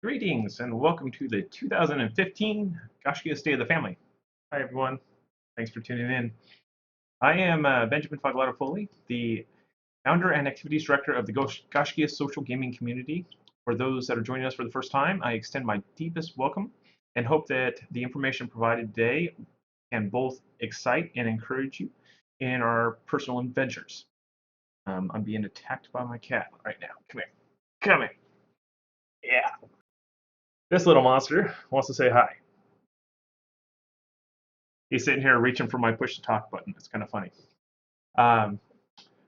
Greetings and welcome to the 2015 Gaiscioch State of the Family. Hi everyone, thanks for tuning in. I am Benjamin Foglato-Foley, the founder and activities director of the Gaiscioch Social Gaming Community. For those that are joining us for the first time, I extend my deepest welcome and hope that the information provided today can both excite and encourage you in our personal adventures. I'm being attacked by my cat right now. Come here. Come here. Yeah. This little monster wants to say hi. He's sitting here reaching for my push to talk button. It's kind of funny. Um,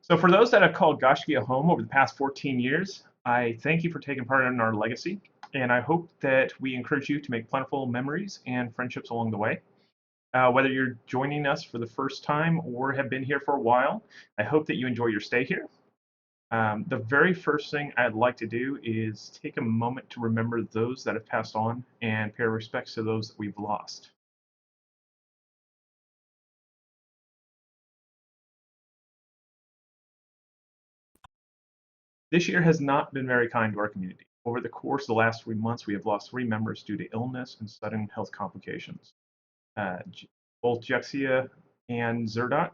so for those that have called Gaiscioch home over the past 14 years, I thank you for taking part in our legacy, and I hope that we encourage you to make plentiful memories and friendships along the way. Whether you're joining us for the first time or have been here for a while, I hope that you enjoy your stay here. The very first thing I'd like to do is take a moment to remember those that have passed on and pay our respects to those that we've lost. This year has not been very kind to our community. Over the course of the last 3 months, we have lost 3 members due to illness and sudden health complications. Uh, both Jexia and Zerdot,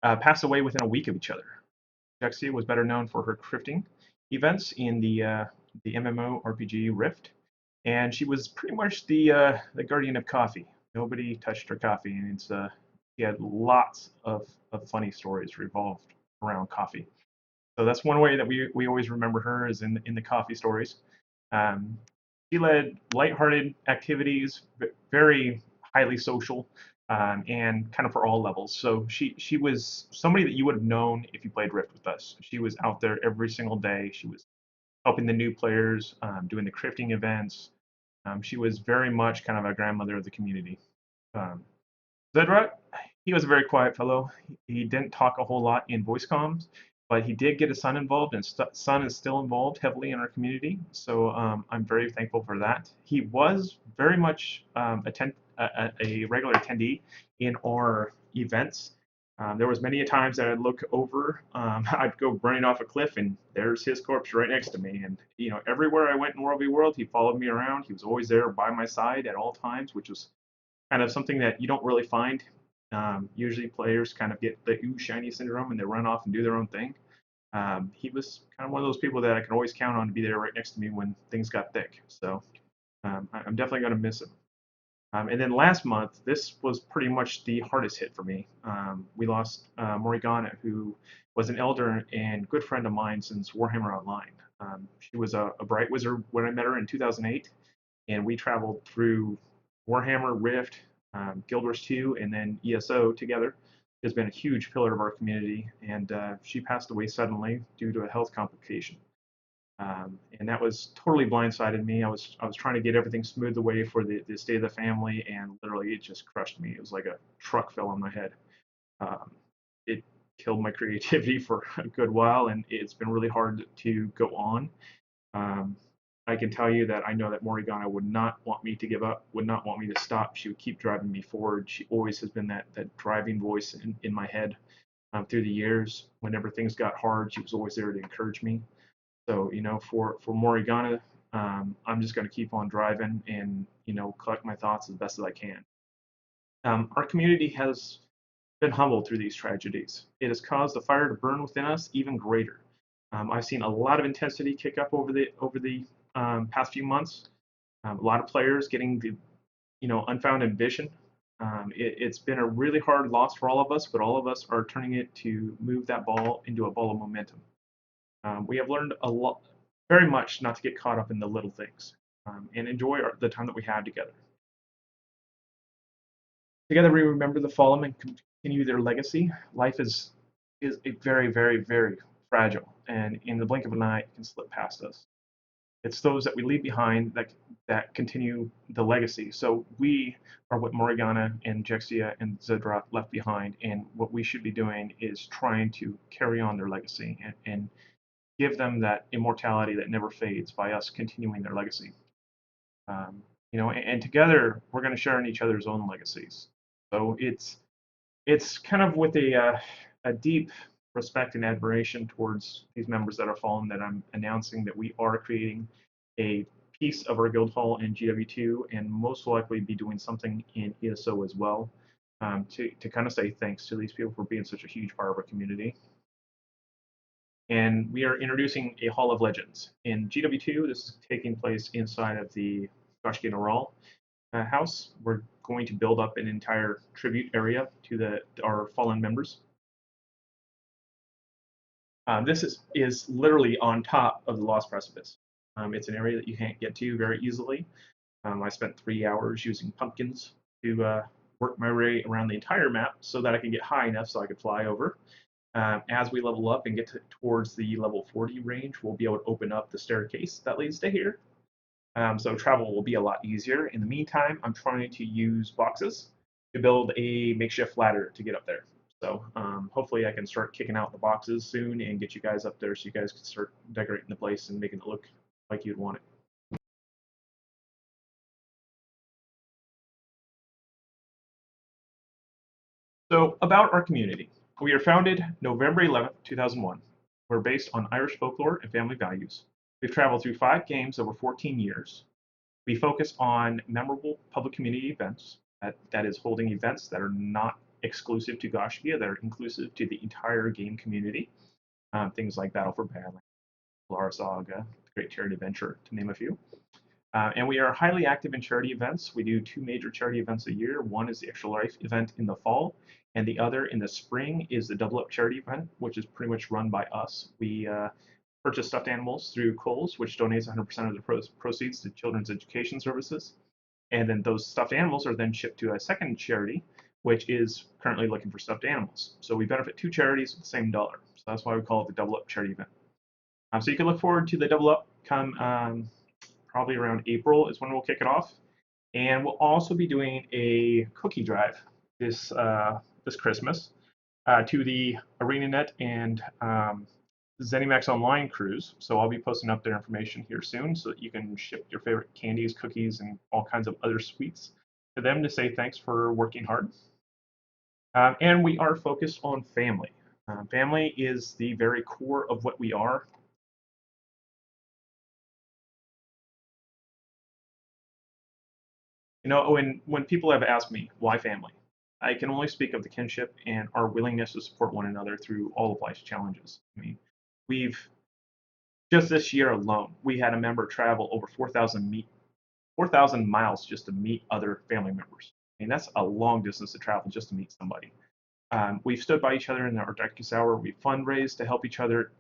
passed away within a week of each other. Jexia was better known for her crafting events in the MMORPG Rift, and she was pretty much the guardian of coffee. Nobody touched her coffee, and she had lots of funny stories revolved around coffee. So that's one way that we always remember her is in the coffee stories. Um, she led lighthearted activities, very highly social, and kind of for all levels. So she was somebody that you would have known if you played Rift with us. She was out there every single day. She was helping the new players, doing the crafting events. She was very much kind of a grandmother of the community. Um, Zedrut, he was a very quiet fellow. He didn't talk a whole lot in voice comms, but he did get his son involved, and son is still involved heavily in our community. So I'm very thankful for that. He was very much a regular attendee in our events. There was many a times that I'd look over, I'd go running off a cliff, and there's his corpse right next to me. And everywhere I went in World v World, he followed me around. He was always there by my side at all times, which was kind of something that you don't really find. Usually players kind of get the ooh shiny syndrome and they run off and do their own thing. He was kind of one of those people that I could always count on to be there right next to me when things got thick. So I'm definitely going to miss him. And then last month, this was pretty much the hardest hit for me. We lost Morigana, who was an elder and good friend of mine since Warhammer Online. She was a bright wizard when I met her in 2008, and we traveled through Warhammer, Rift, Guild Wars 2, and then ESO together. She has been a huge pillar of our community, and she passed away suddenly due to a health complication. And that was totally blindsided me. I was trying to get everything smoothed away for the state of the family, and literally it just crushed me. It was like a truck fell on my head. Um, it killed my creativity for a good while, and it's been really hard to go on. Um, I can tell you that I know that Morigana would not want me to give up, would not want me to stop. She would keep driving me forward. She always has been that driving voice in my head through the years. Whenever things got hard, she was always there to encourage me. So, for Morigana, I'm just going to keep on driving and, collect my thoughts as best as I can. Our community has been humbled through these tragedies. It has caused the fire to burn within us even greater. I've seen a lot of intensity kick up over the past few months. A lot of players getting the unfound ambition. It's been a really hard loss for all of us, but all of us are turning it to move that ball into a ball of momentum. We have learned a lot, very much, not to get caught up in the little things and enjoy the time that we have together. Together, we remember the fallen and continue their legacy. Life is a very, very, very fragile, and in the blink of an eye, it can slip past us. It's those that we leave behind that continue the legacy. So we are what Morigana and Jexia and Zedrot left behind, and what we should be doing is trying to carry on their legacy and give them that immortality that never fades by us continuing their legacy. And together we're going to share in each other's own legacies. So it's kind of with a deep respect and admiration towards these members that are fallen that I'm announcing that we are creating a piece of our guild hall in GW2 and most likely be doing something in ESO as well, to kind of say thanks to these people for being such a huge part of our community. And we are introducing a Hall of Legends. In GW2, this is taking place inside of the Gaiscioch house. We're going to build up an entire tribute area to our fallen members. This is literally on top of the Lost Precipice. It's an area that you can't get to very easily. I spent 3 hours using pumpkins to work my way around the entire map so that I could get high enough so I could fly over. As we level up and get towards the level 40 range, we'll be able to open up the staircase that leads to here. So travel will be a lot easier. In the meantime, I'm trying to use boxes to build a makeshift ladder to get up there. So hopefully I can start kicking out the boxes soon and get you guys up there so you guys can start decorating the place and making it look like you'd want it. So about our community. We are founded November 11th, 2001. We're based on Irish folklore and family values. We've traveled through 5 games over 14 years. We focus on memorable public community events, that is holding events that are not exclusive to Gaiscioch, that are inclusive to the entire game community. Things like Battle for Badlands, Lar Saga, Great Charity Adventure, to name a few. And we are highly active in charity events. We do 2 major charity events a year. One is the Extra Life event in the fall, and the other in the spring is the Double Up charity event, which is pretty much run by us. We purchase stuffed animals through Kohl's, which donates 100% of the proceeds to Children's Education Services. And then those stuffed animals are then shipped to a second charity, which is currently looking for stuffed animals. So we benefit 2 charities with the same dollar. So that's why we call it the Double Up charity event. So you can look forward to the Double Up come probably around April is when we'll kick it off. And we'll also be doing a cookie drive this Christmas to the ArenaNet and ZeniMax Online crews. So I'll be posting up their information here soon so that you can ship your favorite candies, cookies, and all kinds of other sweets to them to say thanks for working hard. And we are focused on family. Family is the very core of what we are. You know, when people have asked me why family, I can only speak of the kinship and our willingness to support one another through all of life's challenges. I mean, we've just this year alone, we had a member travel over 4,000 miles just to meet other family members. I mean, that's a long distance to travel just to meet somebody. We've stood by each other in our darkest hour. We fundraised to help each other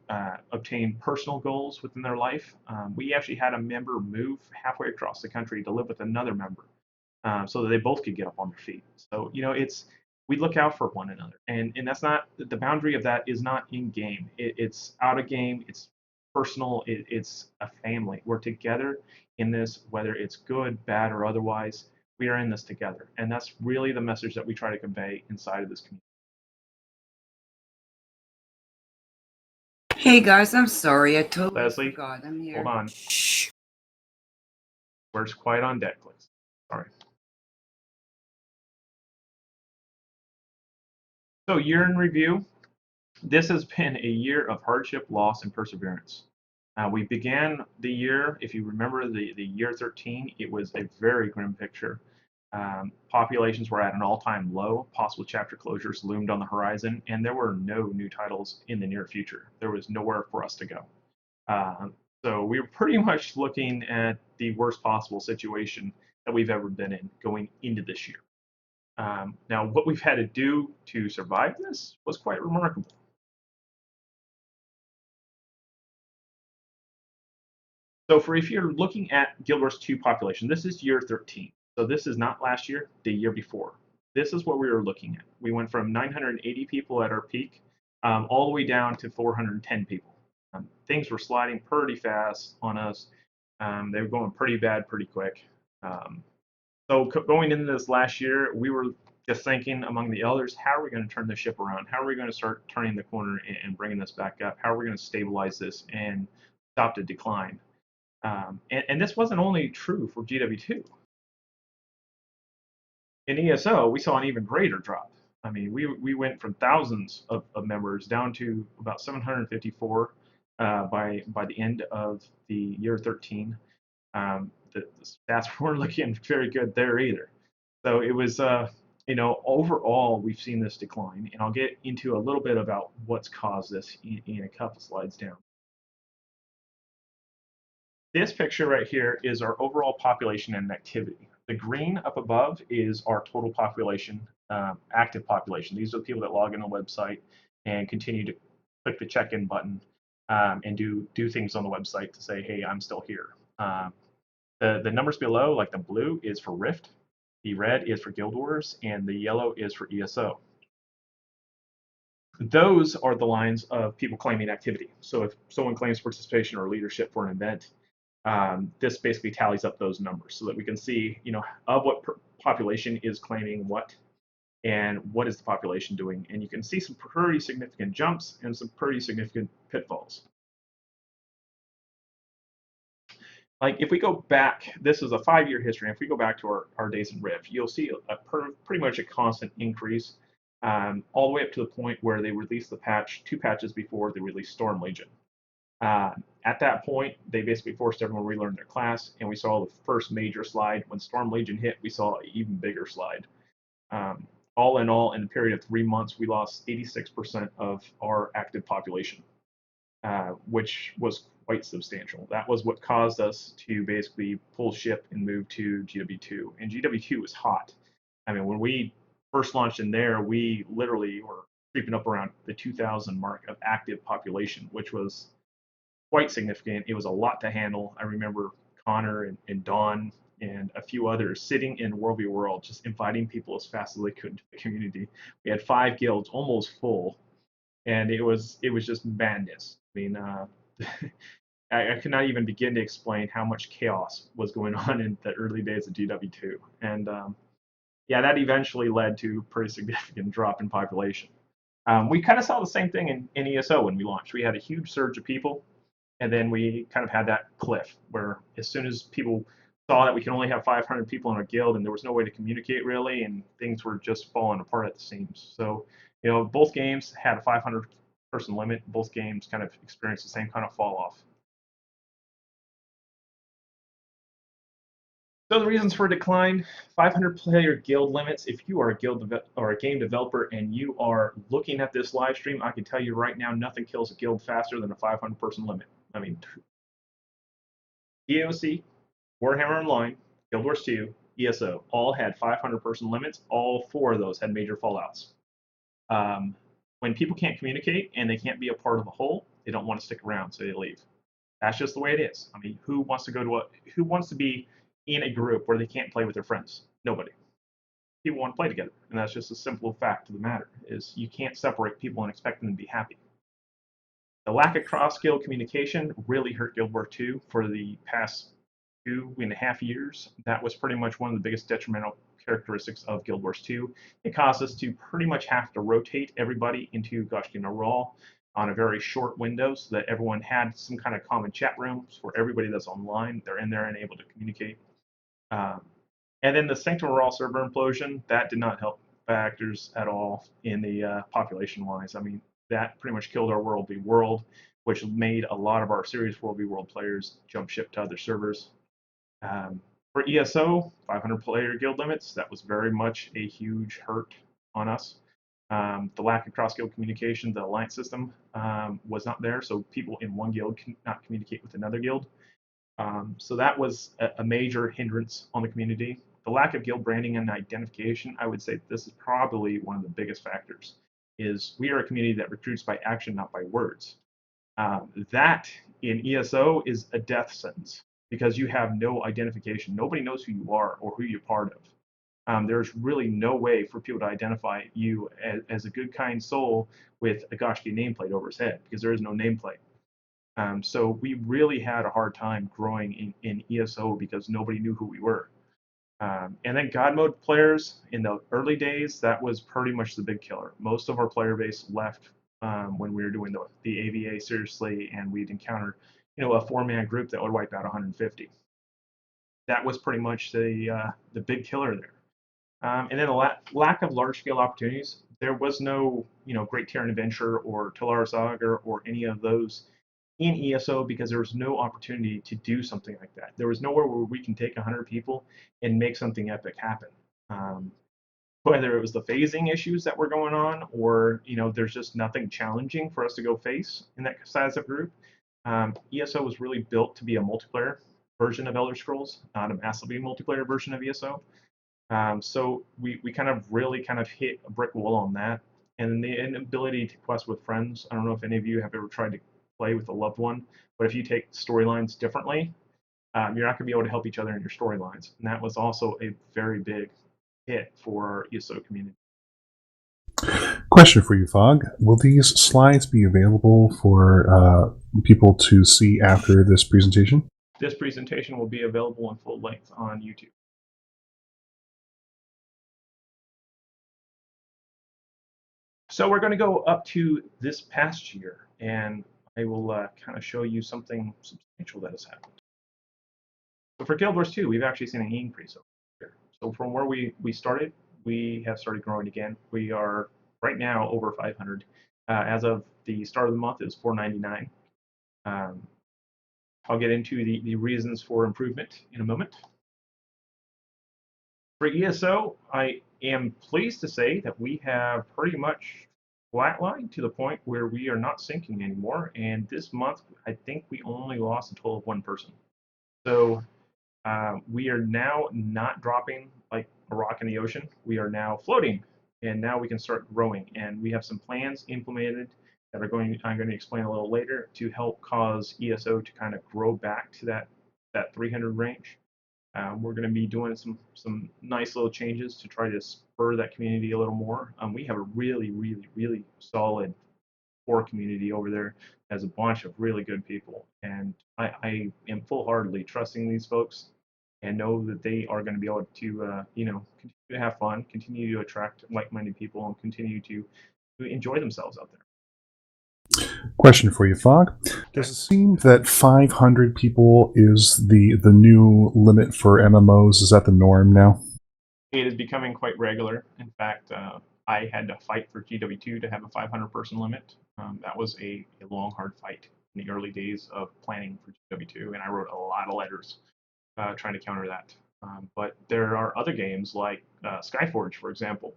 obtain personal goals within their life. We actually had a member move halfway across the country to live with another member so that they both could get up on their feet. So, you know, we look out for one another. And that's not, the boundary of that is not in game. It's out of game. It's personal. It's a family. We're together in this, whether it's good, bad, or otherwise. We are in this together. And that's really the message that we try to convey inside of this community. Hey guys, I'm sorry. I totally Leslie, forgot. I'm here. hold on. Shh. Where's quiet on deck, please? Sorry. So, year in review. This has been a year of hardship, loss, and perseverance. We began the year, if you remember the year 13, it was a very grim picture. Populations were at an all-time low, possible chapter closures loomed on the horizon, and there were no new titles in the near future. There was nowhere for us to go. So we were pretty much looking at the worst possible situation that we've ever been in going into this year. Now, what we've had to do to survive this was quite remarkable. So for if you're looking at Guild Wars 2 population, this is year 13. So this is not last year, the year before. This is what we were looking at. We went from 980 people at our peak all the way down to 410 people. Things were sliding pretty fast on us. They were going pretty bad pretty quick. So going into this last year, we were just thinking among the elders, how are we going to turn the ship around? How are we going to start turning the corner and bringing this back up? How are we going to stabilize this and stop the decline? And this wasn't only true for GW2. In ESO, we saw an even greater drop. I mean, we went from thousands of members down to about 754 by the end of the year 13. The stats weren't looking very good there either. So it was, overall, we've seen this decline, and I'll get into a little bit about what's caused this in a couple slides down. This picture right here is our overall population and activity. The green up above is our total population, active population. These are the people that log in the website and continue to click the check-in button and do things on the website to say, hey, I'm still here. The numbers below, like the blue, is for Rift, the red is for Guild Wars, and the yellow is for ESO. Those are the lines of people claiming activity. So if someone claims participation or leadership for an event, this basically tallies up those numbers so that we can see, of what population is claiming what and what is the population doing. And you can see some pretty significant jumps and some pretty significant pitfalls. Like if we go back, this is a 5-year history. If we go back to our days in Rift, you'll see pretty much a constant increase all the way up to the point where they released the patch, 2 patches before they released Storm Legion. At that point, they basically forced everyone to relearn their class, and we saw the first major slide. When Storm Legion hit, we saw an even bigger slide. All in all, in a period of 3 months, we lost 86% of our active population, which was quite substantial. That was what caused us to basically pull ship and move to GW2. And GW2 was hot. I mean, when we first launched in there, we literally were creeping up around the 2,000 mark of active population, which was quite significant. It was a lot to handle. I remember Connor and Dawn and a few others sitting in World v World, just inviting people as fast as they could to the community. We had 5 guilds, almost full, and it was just madness. I mean, I could not even begin to explain how much chaos was going on in the early days of GW2, and yeah, that eventually led to a pretty significant drop in population. We kind of saw the same thing in ESO when we launched. We had a huge surge of people, and then we kind of had that cliff where as soon as people saw that we could only have 500 people in our guild and there was no way to communicate really, and things were just falling apart at the seams. So, both games had a 500 person limit. Both games kind of experienced the same kind of fall off. So the reasons for decline: 500 player guild limits. If you are a guild or a game developer and you are looking at this live stream, I can tell you right now, nothing kills a guild faster than a 500 person limit. I mean, EOC, Warhammer Online, Guild Wars 2, ESO, all had 500 person limits. All 4 of those had major fallouts. When people can't communicate and they can't be a part of the whole, they don't want to stick around, so they leave. That's just the way it is. I mean, who wants to be in a group where they can't play with their friends? Nobody. People want to play together, and that's just a simple fact of the matter, is you can't separate people and expect them to be happy. The lack of cross-guild communication really hurt Guild Wars 2 for the past 2.5 years. That was pretty much one of the biggest detrimental characteristics of Guild Wars 2. It caused us to pretty much have to rotate everybody into Gaiscioch Raw on a very short window so that everyone had some kind of common chat rooms for everybody that's online. They're in there and able to communicate. And then the Sanctum Raw server implosion, that did not help factors at all in the population-wise. I mean, that pretty much killed our World v World, which made a lot of our serious World v World players jump ship to other servers. For ESO, 500 player guild limits, that was very much a huge hurt on us. The lack of cross-guild communication, the alliance system was not there, so people in one guild cannot communicate with another guild. So that was a major hindrance on the community. The lack of guild branding and identification, I would say this is probably one of the biggest factors, is we are a community that recruits by action, not by words. That in ESO is a death sentence because you have no identification. Nobody knows who you are or who you're part of. There's really no way for people to identify you as a good, kind soul with a Gaiscioch nameplate over his head because there is no nameplate. So we really had a hard time growing in ESO because nobody knew who we were. And then God mode players in the early days, that was pretty much the big killer. Most of our player base left when we were doing the AVA seriously, and we'd encounter, a 4-man group that would wipe out 150. That was pretty much the big killer there. And then the lack of large-scale opportunities. There was no, Great Terran Adventure or Talaris Augur or any of those in ESO because there was no opportunity to do something like that. There was nowhere where we can take 100 people and make something epic happen. Um, whether it was the phasing issues that were going on, or there's just nothing challenging for us to go face in that size of group. ESO was really built to be a multiplayer version of Elder Scrolls, not a massively multiplayer version of ESO. So we kind of really kind of hit a brick wall on that. And the inability to quest with friends. I don't know if any of you have ever tried to play with a loved one, but if you take storylines differently, you're not going to be able to help each other in your storylines. And that was also a very big hit for our ESO community. Question for you, Fog. Will these slides be available for people to see after this presentation? This presentation will be available in full length on YouTube. So we're going to go up to this past year, and I will kind of show you something substantial that has happened. So for Guild Wars 2, we've actually seen an increase over here. So from where we started, we have started growing again. We are right now over 500. As of the start of the month, it was 499. I'll get into the reasons for improvement in a moment. For ESO, I am pleased to say that we have pretty much flatlined to the point where we are not sinking anymore. And this month, I think we only lost a total of one person. So we are now not dropping like a rock in the ocean. We are now floating, and now we can start growing. And we have some plans implemented that I'm going to explain a little later to help cause ESO to kind of grow back to that 300 range. We're going to be doing some nice little changes to try to spur that community a little more. We have a really, really, really solid core community over there. Has a bunch of really good people, and I am full-heartedly trusting these folks and know that they are going to be able to continue to have fun, continue to attract like-minded people, and continue to enjoy themselves out there. Question for you, Fog. Does it seem that 500 people is the new limit for MMOs? Is that the norm now? It is becoming quite regular. In fact, I had to fight for GW2 to have a 500-person limit. That was a long, hard fight in the early days of planning for GW2, and I wrote a lot of letters trying to counter that. But there are other games like Skyforge, for example.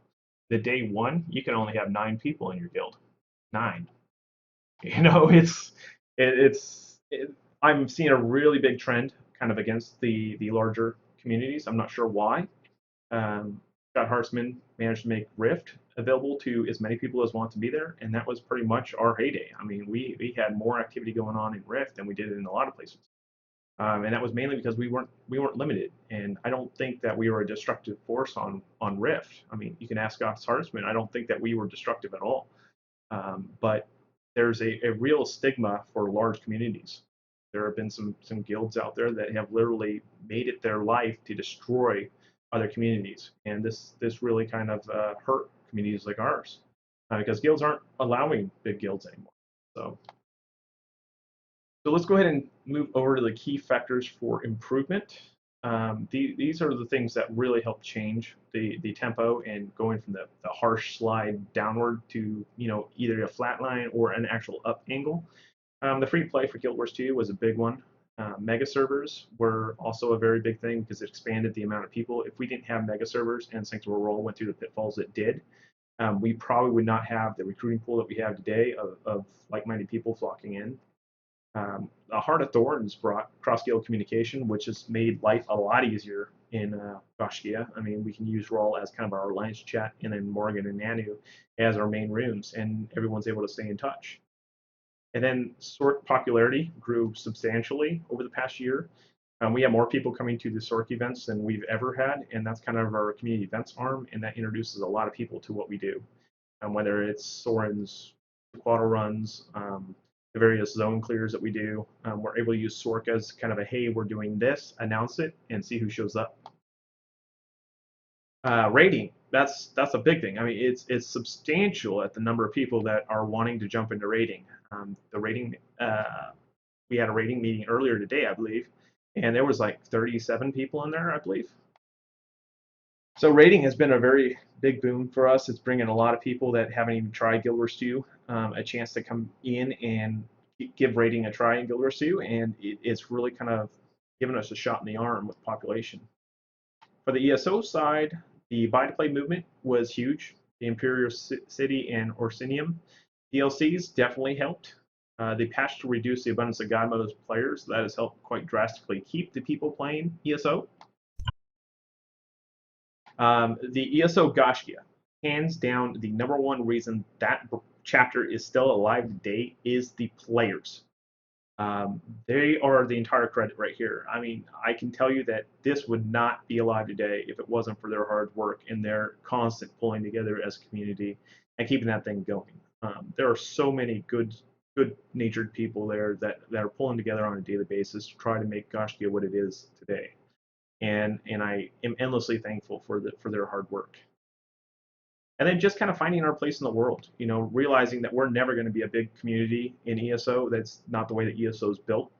The day one, you can only have 9 people in your guild. 9. I'm seeing a really big trend kind of against the larger communities. I'm not sure why. Scott Hartzman managed to make Rift available to as many people as want to be there, and that was pretty much our heyday. I mean, we had more activity going on in Rift than we did in a lot of places, and that was mainly because we weren't limited. And I don't think that we were a destructive force on Rift. I mean, you can ask Scott Hartzman. I don't think that we were destructive at all. But there's a real stigma for large communities. There have been some guilds out there that have literally made it their life to destroy other communities, and this really kind of hurt communities like ours because guilds aren't allowing big guilds anymore. So let's go ahead and move over to the key factors for improvement. These are the things that really help change the tempo and going from the harsh slide downward to either a flat line or an actual up angle. The free play for Guild Wars 2 was a big one. Mega servers were also a very big thing because it expanded the amount of people. If we didn't have mega servers and Saints Row went through the pitfalls it did, we probably would not have the recruiting pool that we have today of like-minded people flocking in. The Heart of Thorns brought cross-guild communication, which has made life a lot easier in Gaiscioch. I mean, we can use Roll as kind of our alliance chat, and then Morgan and Nanu as our main rooms, and everyone's able to stay in touch. And then Sork popularity grew substantially over the past year. We have more people coming to the Sork events than we've ever had, and that's kind of our community events arm, and that introduces a lot of people to what we do. Whether it's Soren's quadra runs, the various zone clears that we do, we're able to use Sork as kind of a, hey, we're doing this, announce it, and see who shows up. Rating, that's a big thing. I mean, it's substantial at the number of people that are wanting to jump into rating. The rating, we had a rating meeting earlier today, I believe, and there was like 37 people in there, I believe. So rating has been a very big boom for us. It's bringing a lot of people that haven't even tried Guild Wars 2 a chance to come in and give raiding a try in Guild Wars 2, and it's really kind of given us a shot in the arm with population. For the ESO side, the buy-to-play movement was huge. The Imperial City and Orsinium DLCs definitely helped. They patched to reduce the abundance of God mode players. That has helped quite drastically keep the people playing ESO. The ESO Gaiscioch, hands down, the #1 reason that chapter is still alive today is the players. They are the entire credit right here. I mean, I can tell you that this would not be alive today if it wasn't for their hard work and their constant pulling together as a community and keeping that thing going. There are so many good-natured people there that are pulling together on a daily basis to try to make Gaiscioch what it is today. And I am endlessly thankful for their hard work. And then just kind of finding our place in the world, realizing that we're never going to be a big community in ESO. That's not the way that ESO is built.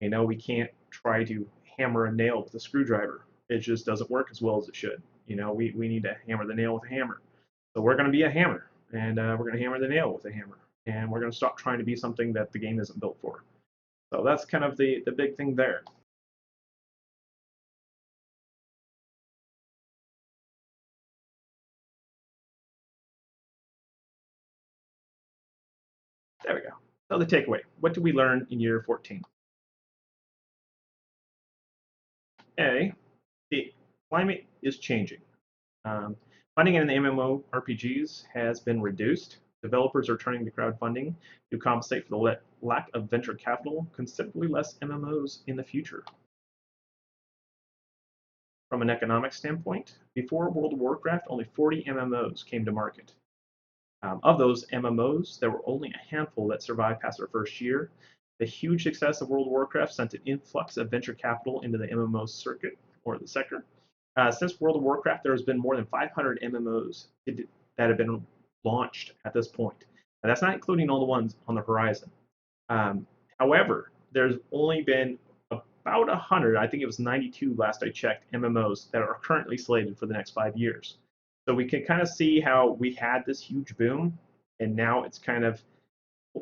We can't try to hammer a nail with a screwdriver. It just doesn't work as well as it should. We need to hammer the nail with a hammer. So we're going to be a hammer, and we're going to hammer the nail with a hammer, and we're going to stop trying to be something that the game isn't built for. So that's kind of the big thing there. There we go. So the takeaway, what did we learn in year 14? A, the climate is changing. Funding in the MMORPGs has been reduced. Developers are turning to crowdfunding to compensate for the lack of venture capital, considerably less MMOs in the future. From an economic standpoint, before World of Warcraft, only 40 MMOs came to market. Of those MMOs, there were only a handful that survived past their first year. The huge success of World of Warcraft sent an influx of venture capital into the MMO circuit, or the sector. Since World of Warcraft, there has been more than 500 MMOs that have been launched at this point. And that's not including all the ones on the horizon. However, there's only been about 100, I think it was 92 last I checked, MMOs that are currently slated for the next 5 years. So we can kind of see how we had this huge boom, and now it's kind of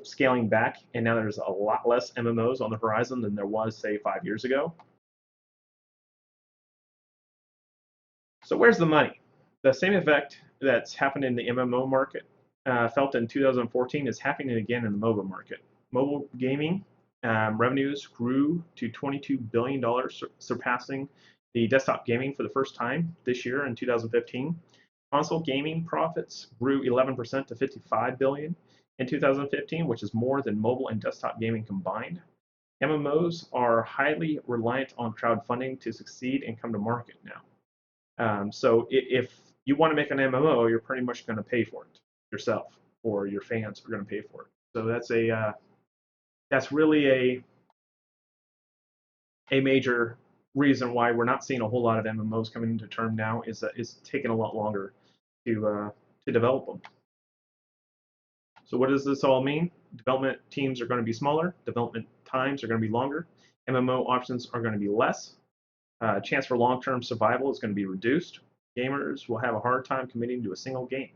scaling back, and now there's a lot less MMOs on the horizon than there was, say, 5 years ago. So where's the money? The same effect that's happened in the MMO market, felt in 2014, is happening again in the mobile market. Mobile gaming revenues grew to $22 billion, surpassing the desktop gaming for the first time this year in 2015. Console gaming profits grew 11% to $55 billion in 2015, which is more than mobile and desktop gaming combined. MMOs are highly reliant on crowdfunding to succeed and come to market now. So if you want to make an MMO, you're pretty much going to pay for it yourself, or your fans are going to pay for it. So that's really a major reason why we're not seeing a whole lot of MMOs coming into term now, is that it's taking a lot longer to develop them. So what does this all mean? Development teams are going to be smaller. Development times are going to be longer. MMO options are going to be less. Chance for long-term survival is going to be reduced. Gamers will have a hard time committing to a single game.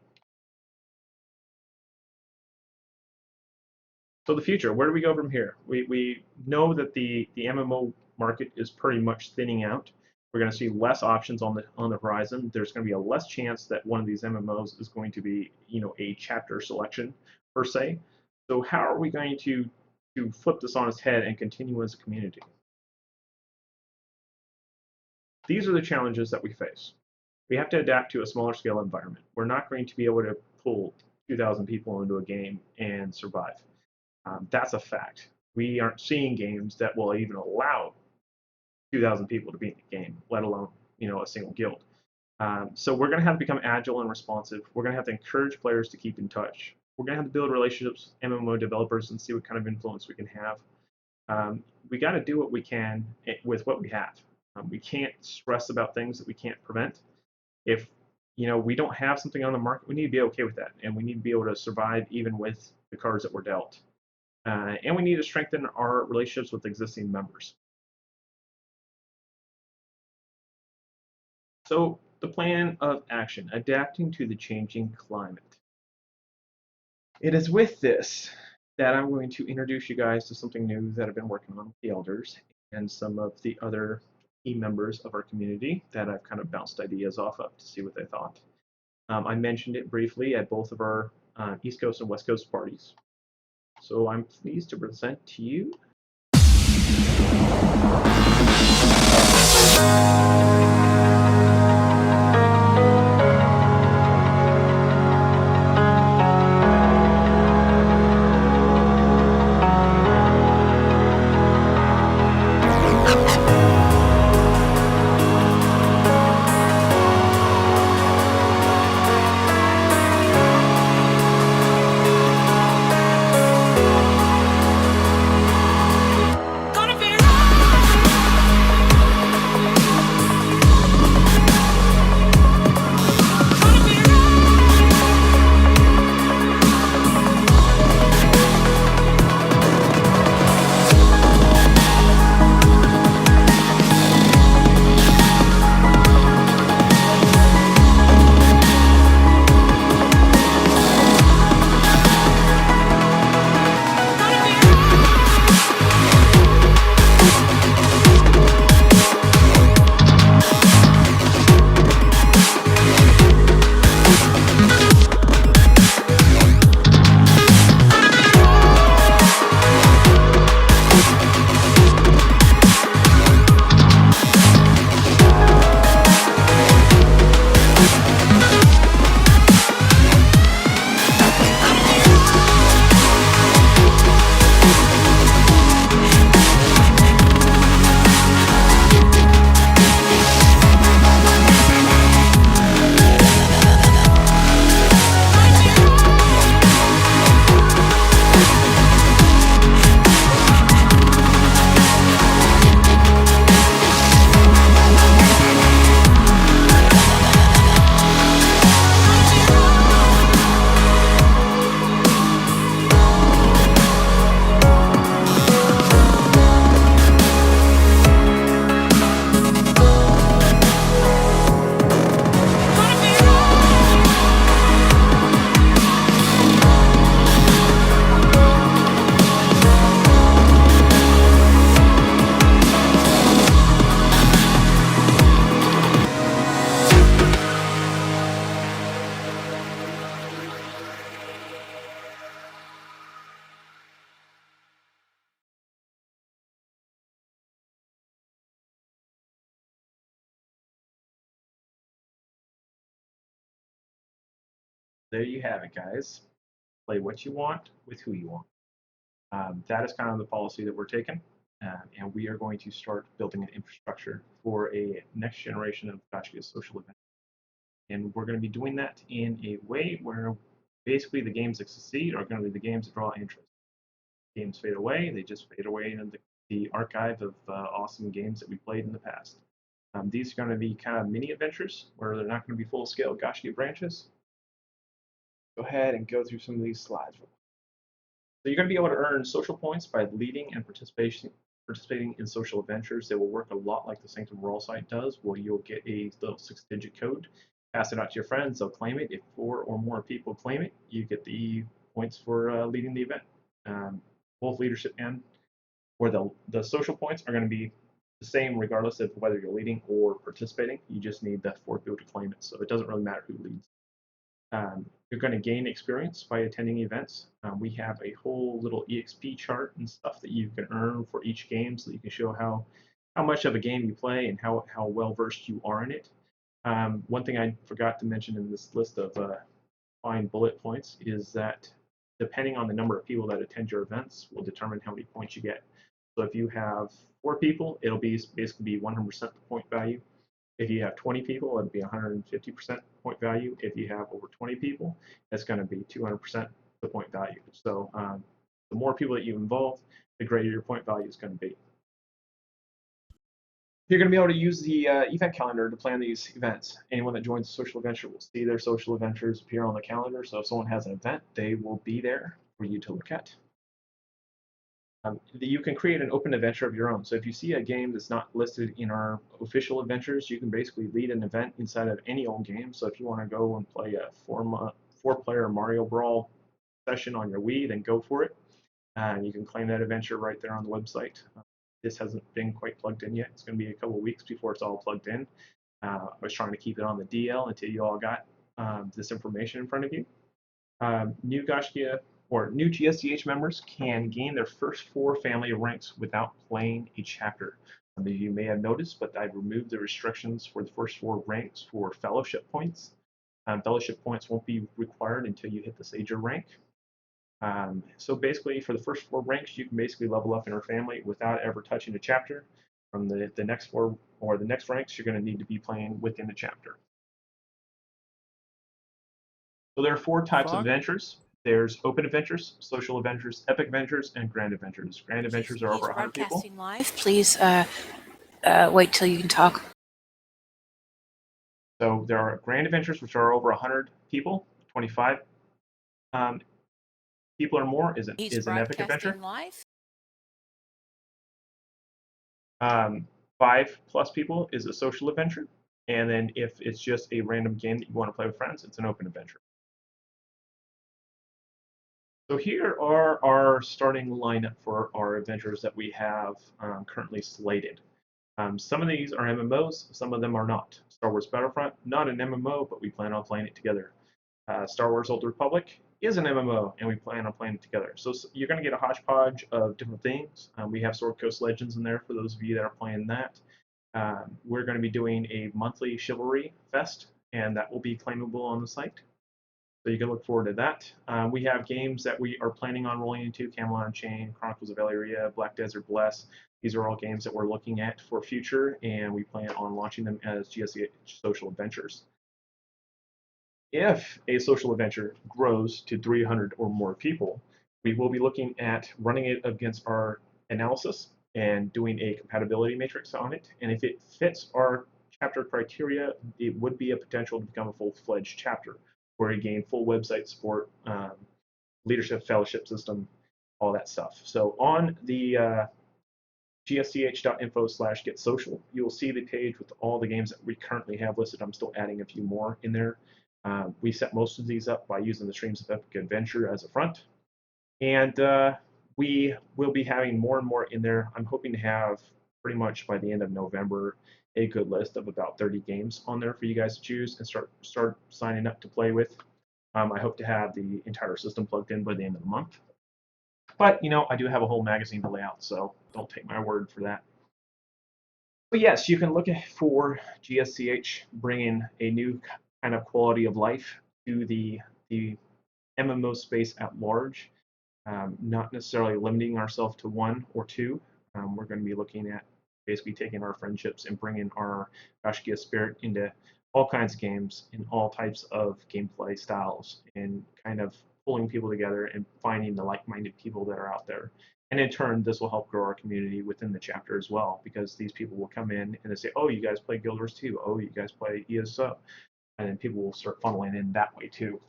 So the future, where do we go from here? We know that the MMO market is pretty much thinning out. We're going to see less options on the horizon. There's going to be a less chance that one of these MMOs is going to be, a chapter selection per se. So how are we going to flip this on its head and continue as a community? These are the challenges that we face. We have to adapt to a smaller scale environment. We're not going to be able to pull 2,000 people into a game and survive. That's a fact. We aren't seeing games that will even allow 2,000 people to be in the game, let alone a single guild. So we're going to have to become agile and responsive. We're going to have to encourage players to keep in touch. We're going to have to build relationships with MMO developers and see what kind of influence we can have. We got to do what we can with what we have. We can't stress about things that we can't prevent. If we don't have something on the market, we need to be okay with that, and we need to be able to survive even with the cards that we're dealt. And we need to strengthen our relationships with existing members. So the plan of action, adapting to the changing climate. It is with this that, I'm going to introduce you guys to something new that I've been working on with the elders and some of the other key members of our community that I've kind of bounced ideas off of to see what they thought. I mentioned it briefly at both of our East Coast and West Coast parties. So I'm pleased to present to you there you have it, guys. Play what you want with who you want. That is kind of the policy that we're taking, and we are going to start building an infrastructure for a next generation of Gaiscioch social event. And we're going to be doing that in a way where basically the games that succeed are going to be the games that draw interest. Games fade away, they just fade away in the archive of awesome games that we played in the past. These are going to be kind of mini adventures where they're not going to be full scale Gaiscioch branches. Go ahead and go through some of these slides. So you're going to be able to earn social points by leading and participating in social adventures. They will work a lot like the Sanctum Royal site does, where you'll get a little 6-digit code, pass it out to your friends, they'll claim it. If 4 or more people claim it, you get the points for leading the event. Both leadership and or the social points are going to be the same regardless of whether you're leading or participating. You just need the 4 people to claim it, so it doesn't really matter who leads. You're going to gain experience by attending events. We have a whole little EXP chart and stuff that you can earn for each game, so that you can show how much of a game you play and how well versed you are in it. One thing I forgot to mention in this list of fine bullet points is that depending on the number of people that attend your events will determine how many points you get. So if you have 4 people, it'll be basically be 100% the point value. If you have 20 people, it'd be 150% point value. If you have over 20 people, it's going to be 200% the point value. So the more people that you involve, the greater your point value is going to be. You're going to be able to use the event calendar to plan these events. Anyone that joins a social adventure will see their social adventures appear on the calendar. So if someone has an event, they will be there for you to look at. You can create an open adventure of your own. So if you see a game that's not listed in our official adventures, you can basically lead an event inside of any old game. So if you want to go and play a 4-player Mario Brawl session on your Wii, then go for it. You can claim that adventure right there on the website. This hasn't been quite plugged in yet. It's going to be a couple of weeks before it's all plugged in. I was trying to keep it on the DL until you all got this information in front of you. New Gaiscioch or new GSDH members can gain their first 4 family ranks without playing a chapter. Some of you may have noticed, but I've removed the restrictions for the first 4 ranks for fellowship points. Fellowship points won't be required until you hit the Sager rank. So basically, for the first 4 ranks, you can basically level up in our family without ever touching a chapter. From the next 4 or the next ranks, you're going to need to be playing within the chapter. So there are 4 types of adventures. There's open adventures, social adventures, epic adventures, and grand adventures. Grand adventures are over 100 people. Broadcasting live. Please wait till you can talk. So there are grand adventures, which are over 100 people, 25 people or more is an epic adventure. Live. 5+ people is a social adventure. And then if it's just a random game that you want to play with friends, it's an open adventure. So here are our starting lineup for our adventures that we have currently slated. Some of these are MMOs, some of them are not. Star Wars Battlefront, not an MMO, but we plan on playing it together. Star Wars Old Republic is an MMO, and we plan on playing it together. So you're going to get a hodgepodge of different things. We have Sword Coast Legends in there for those of you that are playing that. We're going to be doing a monthly Chivalry Fest, and that will be claimable on the site. So you can look forward to that. We have games that we are planning on rolling into: Camelot Unchained, Chronicles of Valeria, Black Desert Bless. These are all games that we're looking at for future, and we plan on launching them as GSDH social adventures. If a social adventure grows to 300 or more people, we will be looking at running it against our analysis and doing a compatibility matrix on it. And if it fits our chapter criteria, it would be a potential to become a full-fledged chapter, where you gain full website support, leadership fellowship system, all that stuff. So on the gsdh.info/getsocial, you will see the page with all the games that we currently have listed. I'm still adding a few more in there. We set most of these up by using the Streams of Epic Adventure as a front. And we will be having more and more in there. I'm hoping to have pretty much by the end of November a good list of about 30 games on there for you guys to choose and start signing up to play with. I hope to have the entire system plugged in by the end of the month. But, you know, I do have a whole magazine to lay out, so don't take my word for that. But yes, you can look for GSCH bringing a new kind of quality of life to the MMO space at large, not necessarily limiting ourselves to 1 or 2. We're going to be looking at basically taking our friendships and bringing our Gaiscioch spirit into all kinds of games in all types of gameplay styles, and kind of pulling people together and finding the like-minded people that are out there. And in turn, this will help grow our community within the chapter as well, because these people will come in and they say, oh, you guys play Guild Wars 2, oh, you guys play ESO, and then people will start funneling in that way too.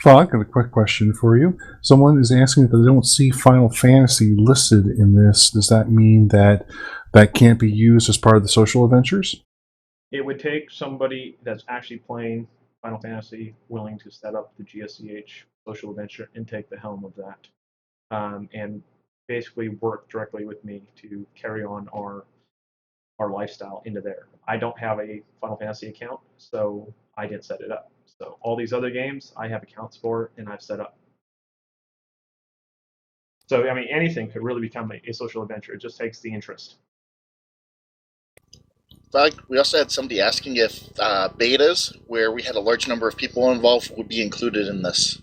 Fog, got a quick question for you. Someone is asking if they don't see Final Fantasy listed in this. Does that mean that that can't be used as part of the social adventures? It would take somebody that's actually playing Final Fantasy willing to set up the GSCH social adventure and take the helm of that, and basically work directly with me to carry on our lifestyle into there. I don't have a Final Fantasy account, so I didn't set it up. So all these other games I have accounts for and I've set up. So I mean, anything could really become a social adventure. It just takes the interest. We also had somebody asking if betas, where we had a large number of people involved, would be included in this.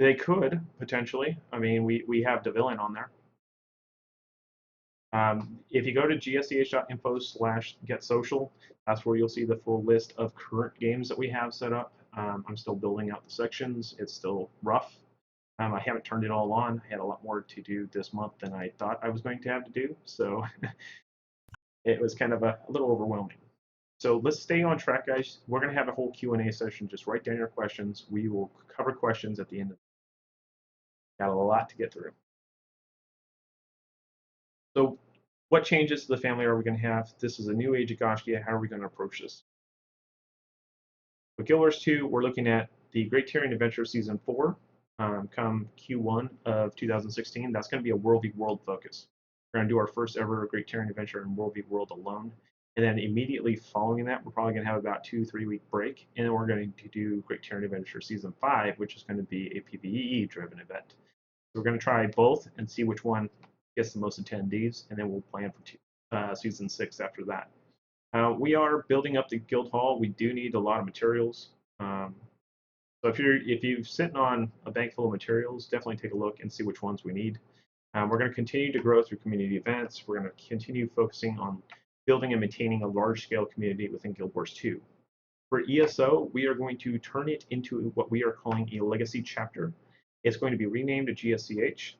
They could potentially. I mean, we have Devillin on there. If you go to gsdh.info/getsocial, that's where you'll see the full list of current games that we have set up. I'm still building out the sections. It's still rough. I haven't turned it all on. I had a lot more to do this month than I thought I was going to have to do, so it was kind of a little overwhelming. So let's stay on track, guys. We're going to have a whole Q&A session. Just write down your questions. We will cover questions at the end of it. Got a lot to get through. So what changes to the family are we going to have? This is a new age of Gaiscioch. How are we going to approach this? With Guild Wars 2, we're looking at the Great Tyrian Adventure Season 4, come Q1 of 2016. That's going to be a World v World focus. We're going to do our first ever Great Tyrian Adventure in World v World alone. And then immediately following that, we're probably going to have about 2-3 week break. And then we're going to do Great Tyrian Adventure Season 5, which is going to be a PvE driven event. So we're going to try both and see which one gets the most attendees. And then we'll plan for Season 6 after that. We are building up the guild hall. We do need a lot of materials. So if you're sitting on a bank full of materials, definitely take a look and see which ones we need. We're going to continue to grow through community events. We're going to continue focusing on building and maintaining a large-scale community within Guild Wars 2. For ESO, we are going to turn it into what we are calling a legacy chapter. It's going to be renamed to GSCH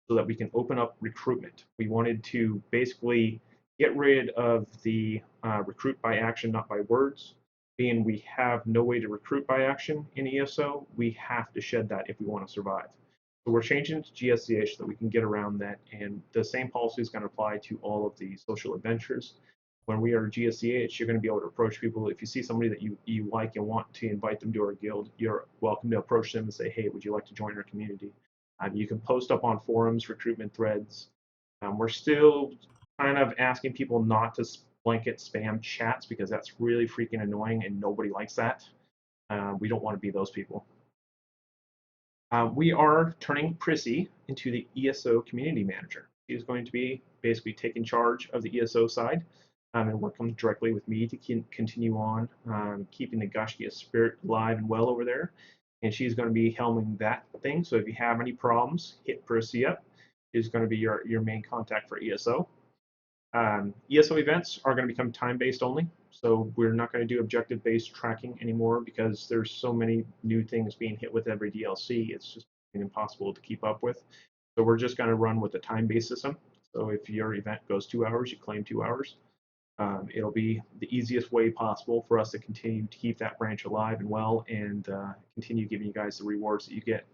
so that we can open up recruitment. We wanted to basically get rid of the recruit by action, not by words. Being we have no way to recruit by action in ESO, we have to shed that if we want to survive. So we're changing to GSCH so that we can get around that, and the same policy is going to apply to all of the social adventures. When we are GSCH, you're going to be able to approach people. If you see somebody that you like and want to invite them to our guild, you're welcome to approach them and say, hey, would you like to join our community? You can post up on forums, recruitment threads. We're still kind of asking people not to blanket spam chats because that's really freaking annoying and nobody likes that. We don't want to be those people. We are turning Prissy into the ESO community manager. She is going to be basically taking charge of the ESO side and working directly with me to continue on keeping the Gaiscioch spirit alive and well over there. And she's going to be helming that thing. So if you have any problems, hit Prissy up. She's going to be your main contact for ESO. ESO events are going to become time-based only, so we're not going to do objective-based tracking anymore because there's so many new things being hit with every DLC. It's just impossible to keep up with. So we're just going to run with the time-based system. So if your event goes 2 hours, you claim 2 hours. It'll be the easiest way possible for us to continue to keep that branch alive and well and continue giving you guys the rewards that you get.